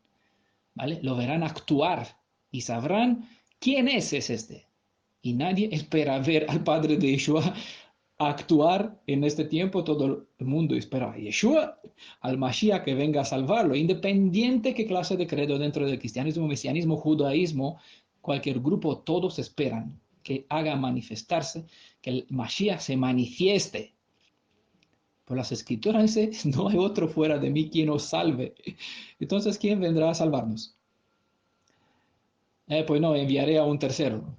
¿vale? Lo verán actuar y sabrán quién es este. Y nadie espera ver al Padre de Yeshua actuar en este tiempo. Todo el mundo espera a Yeshua, al Mashiach, que venga a salvarlo, independiente qué clase de credo dentro del cristianismo, mesianismo, judaísmo, cualquier grupo, todos esperan que haga manifestarse, que el Mashiach se manifieste. Por las escrituras dice, no hay otro fuera de mí quien os salve. Entonces, ¿quién vendrá a salvarnos? Pues no, enviaré a un tercero.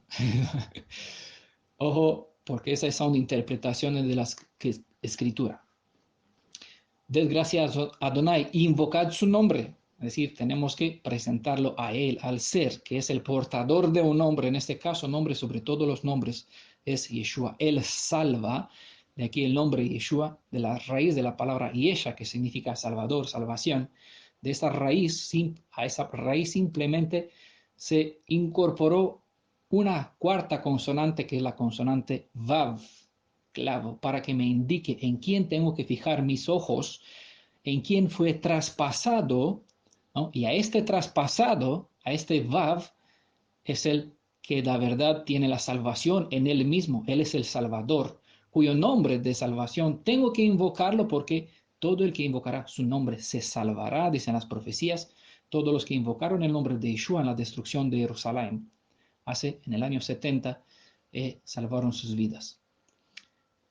Ojo, porque esas son interpretaciones de las escrituras. Desgracias a Adonai, invocad su nombre. Es decir, tenemos que presentarlo a Él, al ser, que es el portador de un nombre. En este caso, nombre sobre todos los nombres es Yeshua. Él salva. De aquí el nombre Yeshua, de la raíz de la palabra Yesha, que significa salvador, salvación. De esa raíz, a esa raíz simplemente se incorporó una cuarta consonante, que es la consonante Vav, clavo, para que me indique en quién tengo que fijar mis ojos, en quién fue traspasado, ¿no? Y a este traspasado, a este Vav, es el que la verdad tiene la salvación en él mismo. Él es el Salvador, cuyo nombre de salvación tengo que invocarlo, porque todo el que invocará su nombre se salvará, dicen las profecías. Todos los que invocaron el nombre de Yeshua en la destrucción de Jerusalén, en el año 70, salvaron sus vidas.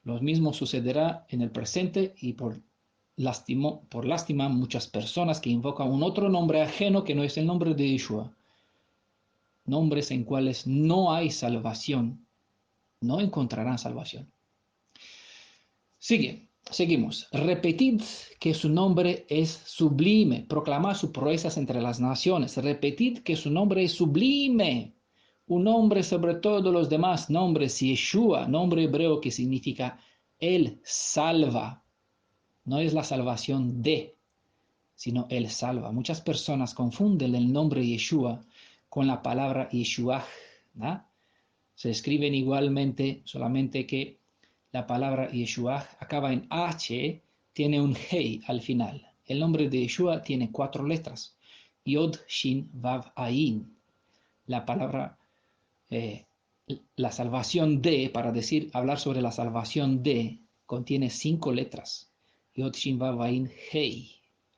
Lo mismo sucederá en el presente, y por lástima, muchas personas que invocan un otro nombre ajeno que no es el nombre de Yeshua, nombres en cuales no hay salvación, no encontrarán salvación. Seguimos. Repetid que su nombre es sublime. Proclamad sus proezas entre las naciones. Repetid que su nombre es sublime. Un nombre sobre todos los demás nombres, Yeshua, nombre hebreo que significa Él salva. No es la salvación de, sino Él salva. Muchas personas confunden el nombre Yeshua con la palabra Yeshuach, ¿no? Se escriben igualmente, solamente que la palabra Yeshua acaba en H, tiene un Hei al final. El nombre de Yeshua tiene 4 letras. Yod, Shin, Vav, Ayin. La palabra, la salvación de, para hablar sobre la salvación de, contiene 5 letras. Yod, Shin, Vav, Ayin, Hei,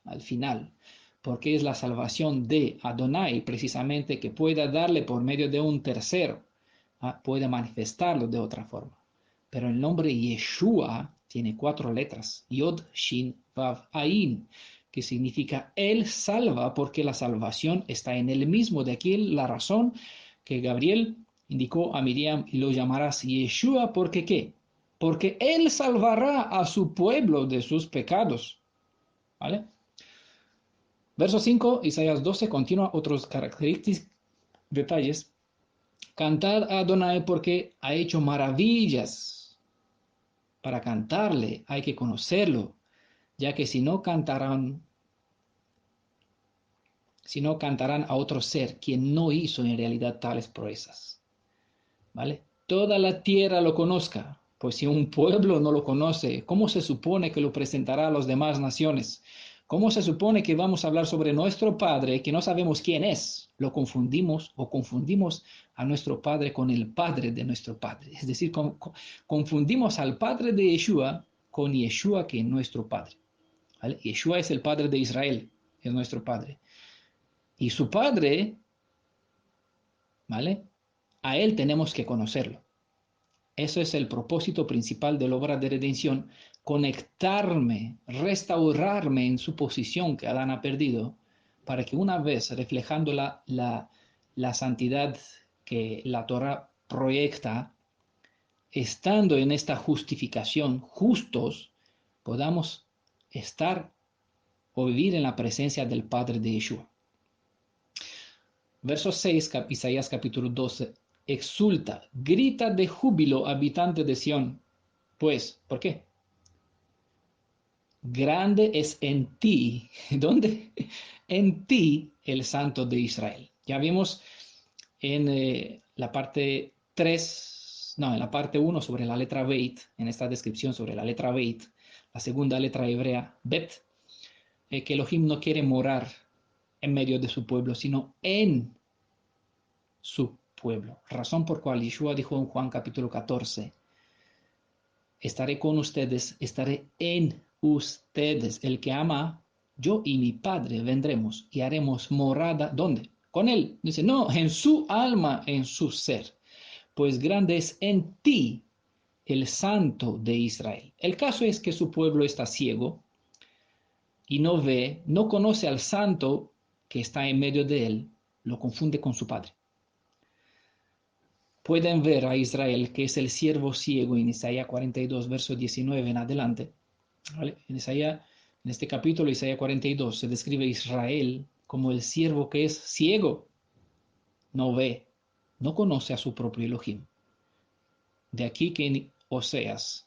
al final. Porque es la salvación de Adonai, precisamente, que pueda darle por medio de un tercero. Puede manifestarlo de otra forma. Pero el nombre Yeshua tiene 4 letras, Yod, Shin, Vav, Ayin, que significa Él salva, porque la salvación está en Él mismo. De aquí la razón que Gabriel indicó a Miriam, y lo llamarás Yeshua, ¿porque qué? Porque Él salvará a su pueblo de sus pecados. ¿Vale? Verso 5, Isaías 12, continúa otros característicos, detalles. Cantad a Adonai porque ha hecho maravillas. Para cantarle hay que conocerlo, ya que si no cantaran sino cantarán a otro ser, quien no hizo en realidad tales proezas. ¿Vale? Toda la tierra lo conozca, pues si un pueblo no lo conoce, ¿cómo se supone que lo presentará a las demás naciones? ¿Cómo se supone que vamos a hablar sobre nuestro Padre que no sabemos quién es? Lo confundimos o confundimos a nuestro Padre con el Padre de nuestro Padre. Es decir, confundimos al Padre de Yeshua con Yeshua, que es nuestro Padre. ¿Vale? Yeshua es el Padre de Israel, es nuestro Padre. Y su Padre, ¿vale? A Él tenemos que conocerlo. Eso es el propósito principal de la obra de redención, conectarme, restaurarme en su posición que Adán ha perdido, para que una vez reflejando la santidad que la Torah proyecta, estando en esta justificación, justos, podamos estar o vivir en la presencia del Padre de Yeshua. Verso 6, Isaías capítulo 12. Exulta, grita de júbilo, habitante de Sión. Pues, ¿por qué? Grande es en ti. ¿Dónde? En ti el Santo de Israel. Ya vimos en la parte 3, no, en la parte 1 sobre la letra Beit, en esta descripción sobre la letra Beit, la segunda letra hebrea, Bet, que Elohim no quiere morar en medio de su pueblo, sino en su pueblo. Razón por cual Yeshua dijo en Juan capítulo 14, estaré con ustedes, estaré en ustedes. El que ama, yo y mi Padre vendremos y haremos morada. ¿Dónde? Con él. Dice, no, en su alma, en su ser. Pues grande es en ti el Santo de Israel. El caso es que su pueblo está ciego y no ve, no conoce al Santo que está en medio de él, lo confunde con su Padre. Pueden ver a Israel, que es el siervo ciego, en Isaías 42, verso 19 en adelante. ¿Vale? En este capítulo, Isaías 42, se describe a Israel como el siervo que es ciego, no ve, no conoce a su propio Elohim. De aquí que en Oseas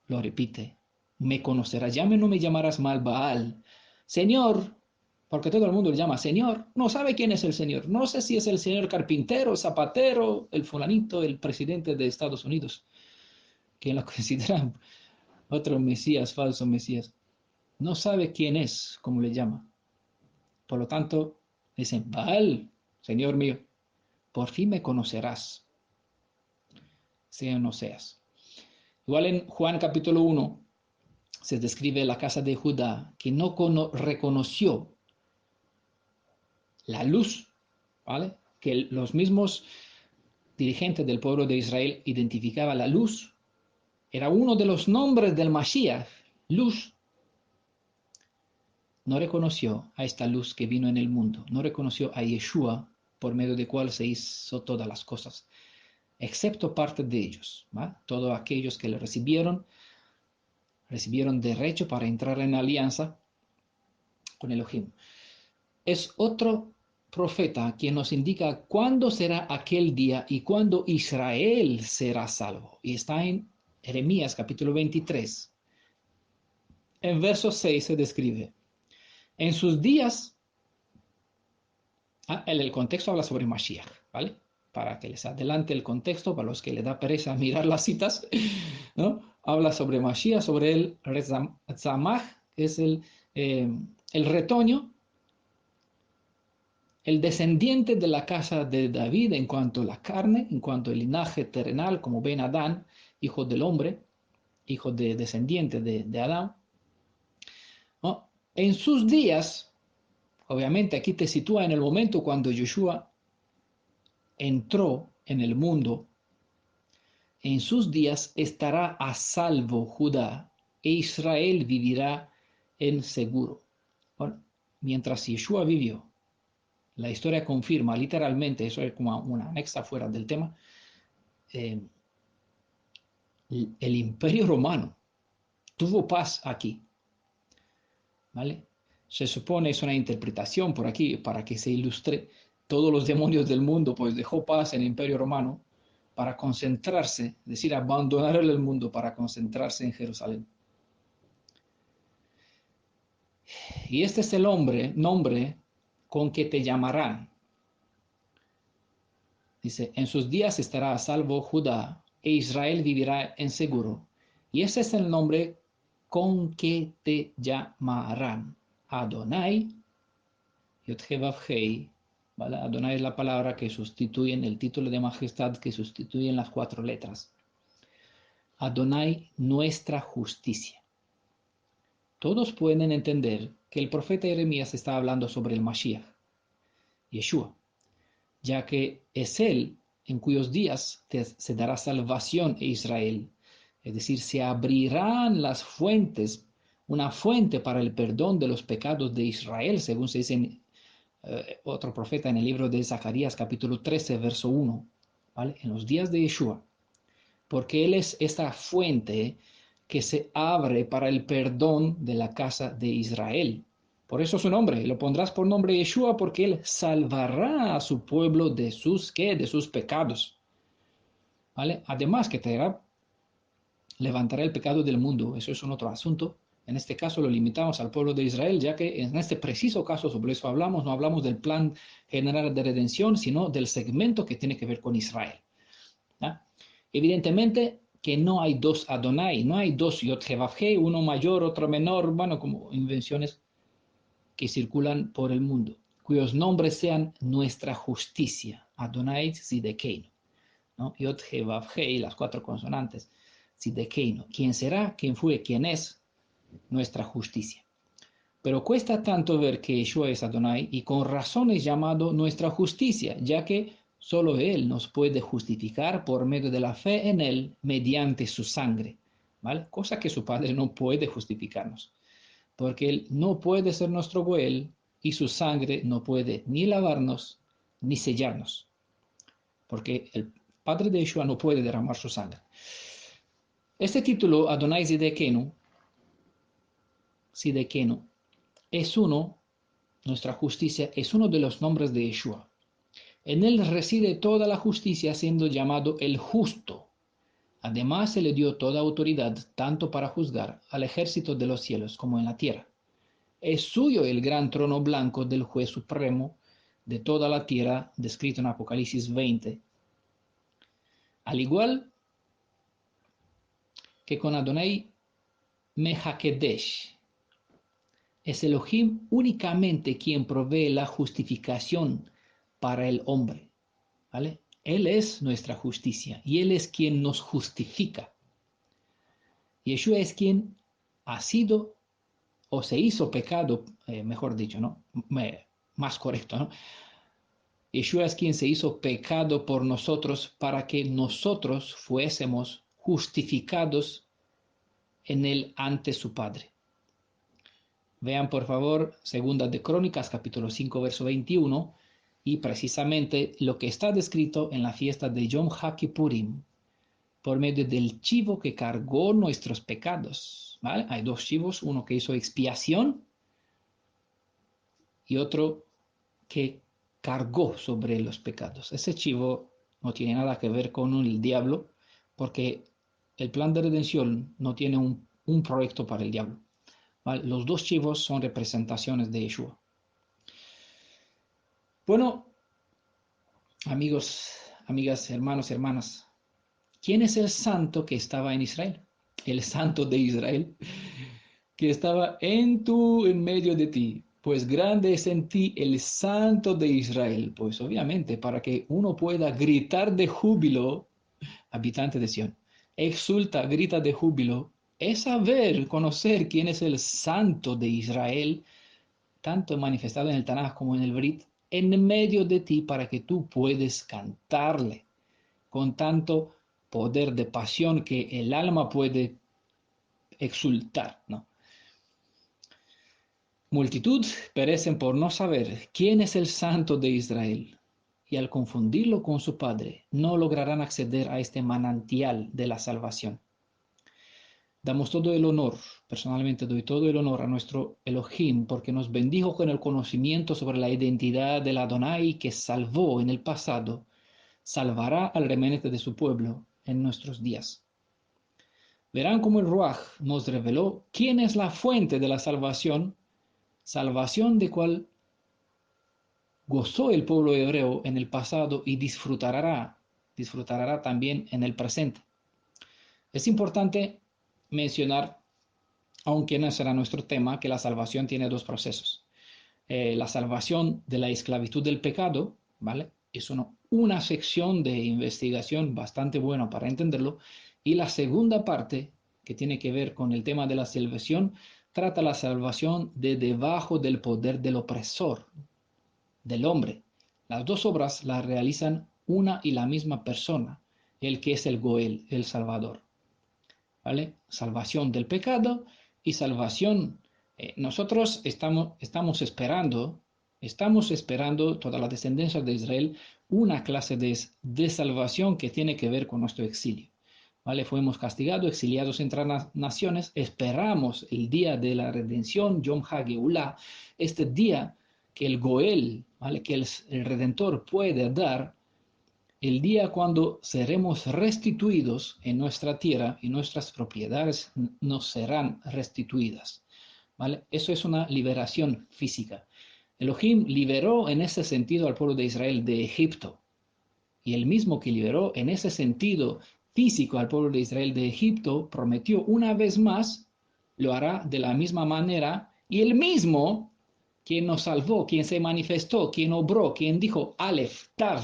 lo repite, me conocerás, ya no me llamarás mal Baal, Señor, porque todo el mundo le llama Señor, no sabe quién es el Señor, no sé si es el señor carpintero, zapatero, el fulanito, el presidente de Estados Unidos, que lo consideran otro Mesías, falso Mesías, no sabe quién es, como le llama. Por lo tanto, dicen, Baal, Señor mío, por fin me conocerás, sea o no seas. Igual en Juan capítulo 1 se describe la casa de Judá que no reconoció la luz, ¿vale? Que los mismos dirigentes del pueblo de Israel identificaban la luz. Era uno de los nombres del Mashiach, luz. No reconoció a esta luz que vino en el mundo, no reconoció a Yeshua, por medio de cual se hizo todas las cosas, excepto parte de ellos, ¿va? Todos aquellos que le recibieron derecho para entrar en alianza con Elohim. Es otro profeta quien nos indica cuándo será aquel día y cuándo Israel será salvo. Y está en Jeremías capítulo 23. En verso 6 se describe, en sus días, el contexto habla sobre Mashiach, ¿vale? Para que les adelante el contexto, para los que les da pereza mirar las citas, ¿no? Habla sobre Mashiach, sobre el Tzamach, que es el retoño, el descendiente de la casa de David en cuanto a la carne, en cuanto al linaje terrenal, como Ben Adán, hijo del hombre, hijo de descendiente de Adán, ¿no? En sus días, obviamente aquí te sitúa en el momento cuando Yeshua entró en el mundo, en sus días estará a salvo Judá e Israel vivirá en seguro. Bueno, mientras Yeshua vivió, la historia confirma literalmente, eso es como una anexa fuera del tema, el imperio romano tuvo paz aquí, ¿vale? Se supone, es una interpretación por aquí, para que se ilustre, todos los demonios del mundo, pues dejó paz en el imperio romano para concentrarse, es decir, abandonar el mundo para concentrarse en Jerusalén. Y este es el nombre con que te llamarán. Dice, en sus días estará a salvo Judá e Israel vivirá en seguro. Y ese es el nombre con que te llamarán. Adonai, Yod-Heh-Vav-Hei, ¿vale? Adonai es la palabra que sustituye en el título de majestad, que sustituye en las 4 letras. Adonai, nuestra justicia. Todos pueden entender que el profeta Jeremías está hablando sobre el Mashiach, Yeshua, ya que es él en cuyos días se dará salvación a Israel. Es decir, se abrirán las fuentes, una fuente para el perdón de los pecados de Israel, según se dice en otro profeta en el libro de Zacarías, capítulo 13, verso 1, ¿vale? En los días de Yeshua, porque él es esta fuente que se abre para el perdón de la casa de Israel. Por eso su nombre, lo pondrás por nombre Yeshua, porque él salvará a su pueblo de sus, ¿qué? De sus pecados. ¿Vale? Además que levantará el pecado del mundo, eso es un otro asunto. En este caso lo limitamos al pueblo de Israel, ya que en este preciso caso sobre eso hablamos, no hablamos del plan general de redención, sino del segmento que tiene que ver con Israel. ¿Ya? Evidentemente que no hay dos Adonai, no hay dos Yod-Heh-Vav-Hei, uno mayor, otro menor, bueno, como invenciones que circulan por el mundo, cuyos nombres sean nuestra justicia, Adonai Zidekeinu, ¿no? Yod-Heh-Vav-Hei, las 4 consonantes, Zidekeinu, quién será, quién fue, quién es, nuestra justicia. Pero cuesta tanto ver que Yeshua es Adonai y con razón es llamado nuestra justicia, ya que solo Él nos puede justificar por medio de la fe en Él mediante su sangre, ¿vale? Cosa que su Padre no puede justificarnos, porque Él no puede ser nuestro Goel y su sangre no puede ni lavarnos ni sellarnos, porque el Padre de Yeshua no puede derramar su sangre. Este título, Adonai Zidekenu, es nuestra justicia, es uno de los nombres de Yeshua. En él reside toda la justicia, siendo llamado el justo. Además, se le dio toda autoridad, tanto para juzgar al ejército de los cielos como en la tierra. Es suyo el gran trono blanco del juez supremo de toda la tierra, descrito en Apocalipsis 20. Al igual que con Adonai Mehakedesh, es Elohim únicamente quien provee la justificación para el hombre, ¿vale? Él es nuestra justicia y Él es quien nos justifica. Yeshua es quien ha sido o se hizo pecado, mejor dicho, ¿no? Más correcto, ¿no? Yeshua es quien se hizo pecado por nosotros para que nosotros fuésemos justificados en él ante su Padre. Vean por favor Segunda de Crónicas, capítulo 5, verso 21, y precisamente lo que está descrito en la fiesta de Yom HaKippurim, por medio del chivo que cargó nuestros pecados. ¿Vale? Hay 2 chivos, uno que hizo expiación y otro que cargó sobre los pecados. Ese chivo no tiene nada que ver con el diablo, porque el plan de redención no tiene un proyecto para el diablo. ¿Vale? Los 2 chivos son representaciones de Yeshua. Bueno, amigos, amigas, hermanos, hermanas, ¿quién es el santo que estaba en Israel? El santo de Israel, que estaba en medio de ti. Pues grande es en ti el santo de Israel. Pues obviamente, para que uno pueda gritar de júbilo, habitante de Sión, exulta, grita de júbilo, es saber, conocer quién es el santo de Israel, tanto manifestado en el Tanaj como en el Brit, en medio de ti para que tú puedes cantarle con tanto poder de pasión que el alma puede exultar, ¿no? Multitud perecen por no saber quién es el santo de Israel, y al confundirlo con su Padre, no lograrán acceder a este manantial de la salvación. Damos todo el honor, personalmente doy todo el honor a nuestro Elohim, porque nos bendijo con el conocimiento sobre la identidad del Adonai que salvó en el pasado, salvará al remanente de su pueblo en nuestros días. Verán cómo el Ruach nos reveló quién es la fuente de la salvación, salvación de cual gozó el pueblo hebreo en el pasado y disfrutará también en el presente. Es importante mencionar, aunque no será nuestro tema, que la salvación tiene dos procesos. La salvación de la esclavitud del pecado, ¿vale? Es una sección de investigación bastante buena para entenderlo. Y la segunda parte, que tiene que ver con el tema de la salvación, trata la salvación de debajo del poder del opresor, del hombre. Las dos obras las realizan una y la misma persona, el que es el Goel, el Salvador. ¿Vale? Salvación del pecado y salvación. Nosotros estamos esperando, toda la descendencia de Israel, una clase de salvación que tiene que ver con nuestro exilio. ¿Vale? Fuimos castigados, exiliados entre naciones, esperamos el día de la redención, Yom HaGeulah, este día que el Goel, ¿vale? Que el Redentor puede dar, el día cuando seremos restituidos en nuestra tierra y nuestras propiedades nos serán restituidas. ¿Vale? Eso es una liberación física. Elohim liberó en ese sentido al pueblo de Israel de Egipto. Y el mismo que liberó en ese sentido físico al pueblo de Israel de Egipto, prometió una vez más, lo hará de la misma manera, y el mismo quien nos salvó, quien se manifestó, quien obró, quien dijo Aleph, Tav,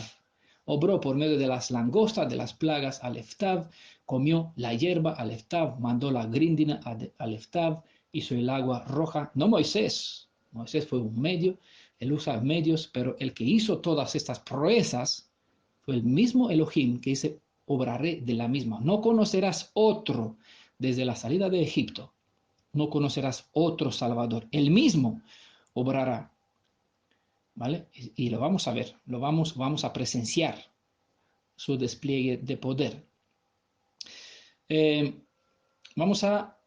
obró por medio de las langostas, de las plagas, Aleph, Tav, comió la hierba, Aleph, Tav, mandó la grindina, Aleph, Tav, hizo el agua roja, no Moisés, Moisés fue un medio, él usa medios, pero el que hizo todas estas proezas fue el mismo Elohim que dice, obraré de la misma. No conocerás otro desde la salida de Egipto. No conocerás otro Salvador. El mismo obrará. ¿Vale? Y lo vamos a ver, vamos a presenciar su despliegue de poder. Vamos a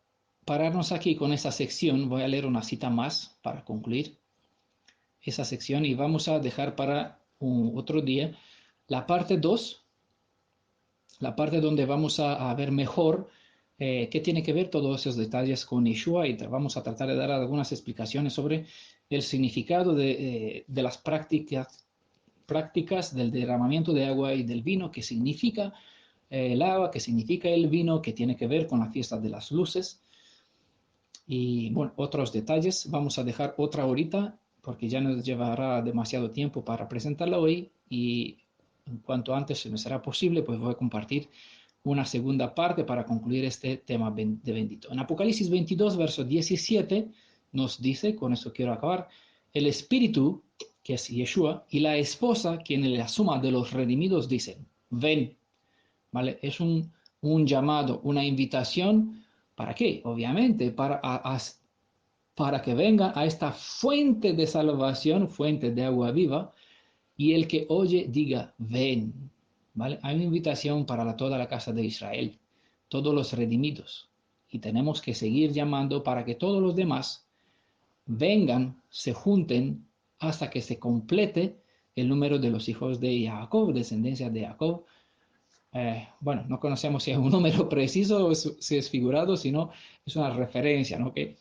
pararnos aquí con esta sección. Voy a leer una cita más para concluir esa sección y vamos a dejar para otro día la parte 2, la parte donde vamos a ver mejor qué tiene que ver todos esos detalles con Yeshua y vamos a tratar de dar algunas explicaciones sobre el significado de las prácticas del derramamiento de agua y del vino, qué significa el agua, qué significa el vino, qué tiene que ver con la fiesta de las luces y bueno, otros detalles. Vamos a dejar otra horita porque ya nos llevará demasiado tiempo para presentarla hoy y en cuanto antes me será posible, pues voy a compartir una segunda parte para concluir este tema de bendito. En Apocalipsis 22, verso 17, nos dice, con eso quiero acabar, el Espíritu, que es Yeshua, y la esposa, quien en la suma de los redimidos dicen, ven, ¿vale? Es un llamado, una invitación, ¿para qué? Obviamente, para que venga a esta fuente de salvación, fuente de agua viva, y el que oye diga, ven, ¿vale? Hay una invitación para toda la casa de Israel, todos los redimidos, y tenemos que seguir llamando para que todos los demás vengan, se junten, hasta que se complete el número de los hijos de Jacob, descendencia de Jacob. Bueno, no conocemos si es un número preciso o si es figurado, sino es una referencia, ¿no? Que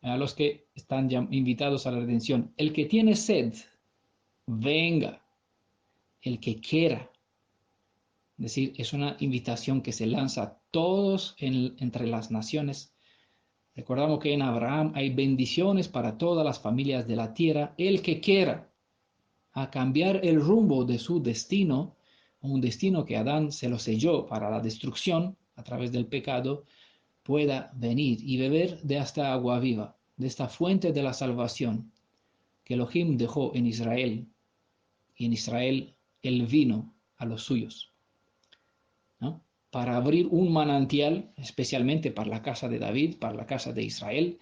a los que están ya invitados a la redención. El que tiene sed, venga. El que quiera. Es decir, es una invitación que se lanza a todos entre las naciones. Recordamos que en Abraham hay bendiciones para todas las familias de la tierra. El que quiera a cambiar el rumbo de su destino, un destino que Adán se lo selló para la destrucción a través del pecado, pueda venir y beber de esta agua viva, de esta fuente de la salvación que Elohim dejó en Israel, y en Israel el vino a los suyos, ¿no? Para abrir un manantial, especialmente para la casa de David, para la casa de Israel,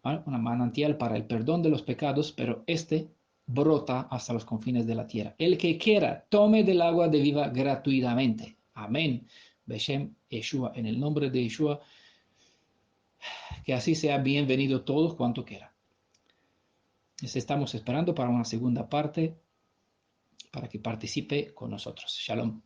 ¿vale? Un manantial para el perdón de los pecados, pero este brota hasta los confines de la tierra. El que quiera, tome del agua de vida gratuitamente. Amén. Beshem Yeshua, en el nombre de Yeshua, que así sea bienvenido todos cuanto quiera. Estamos esperando para una segunda parte para que participe con nosotros. Shalom.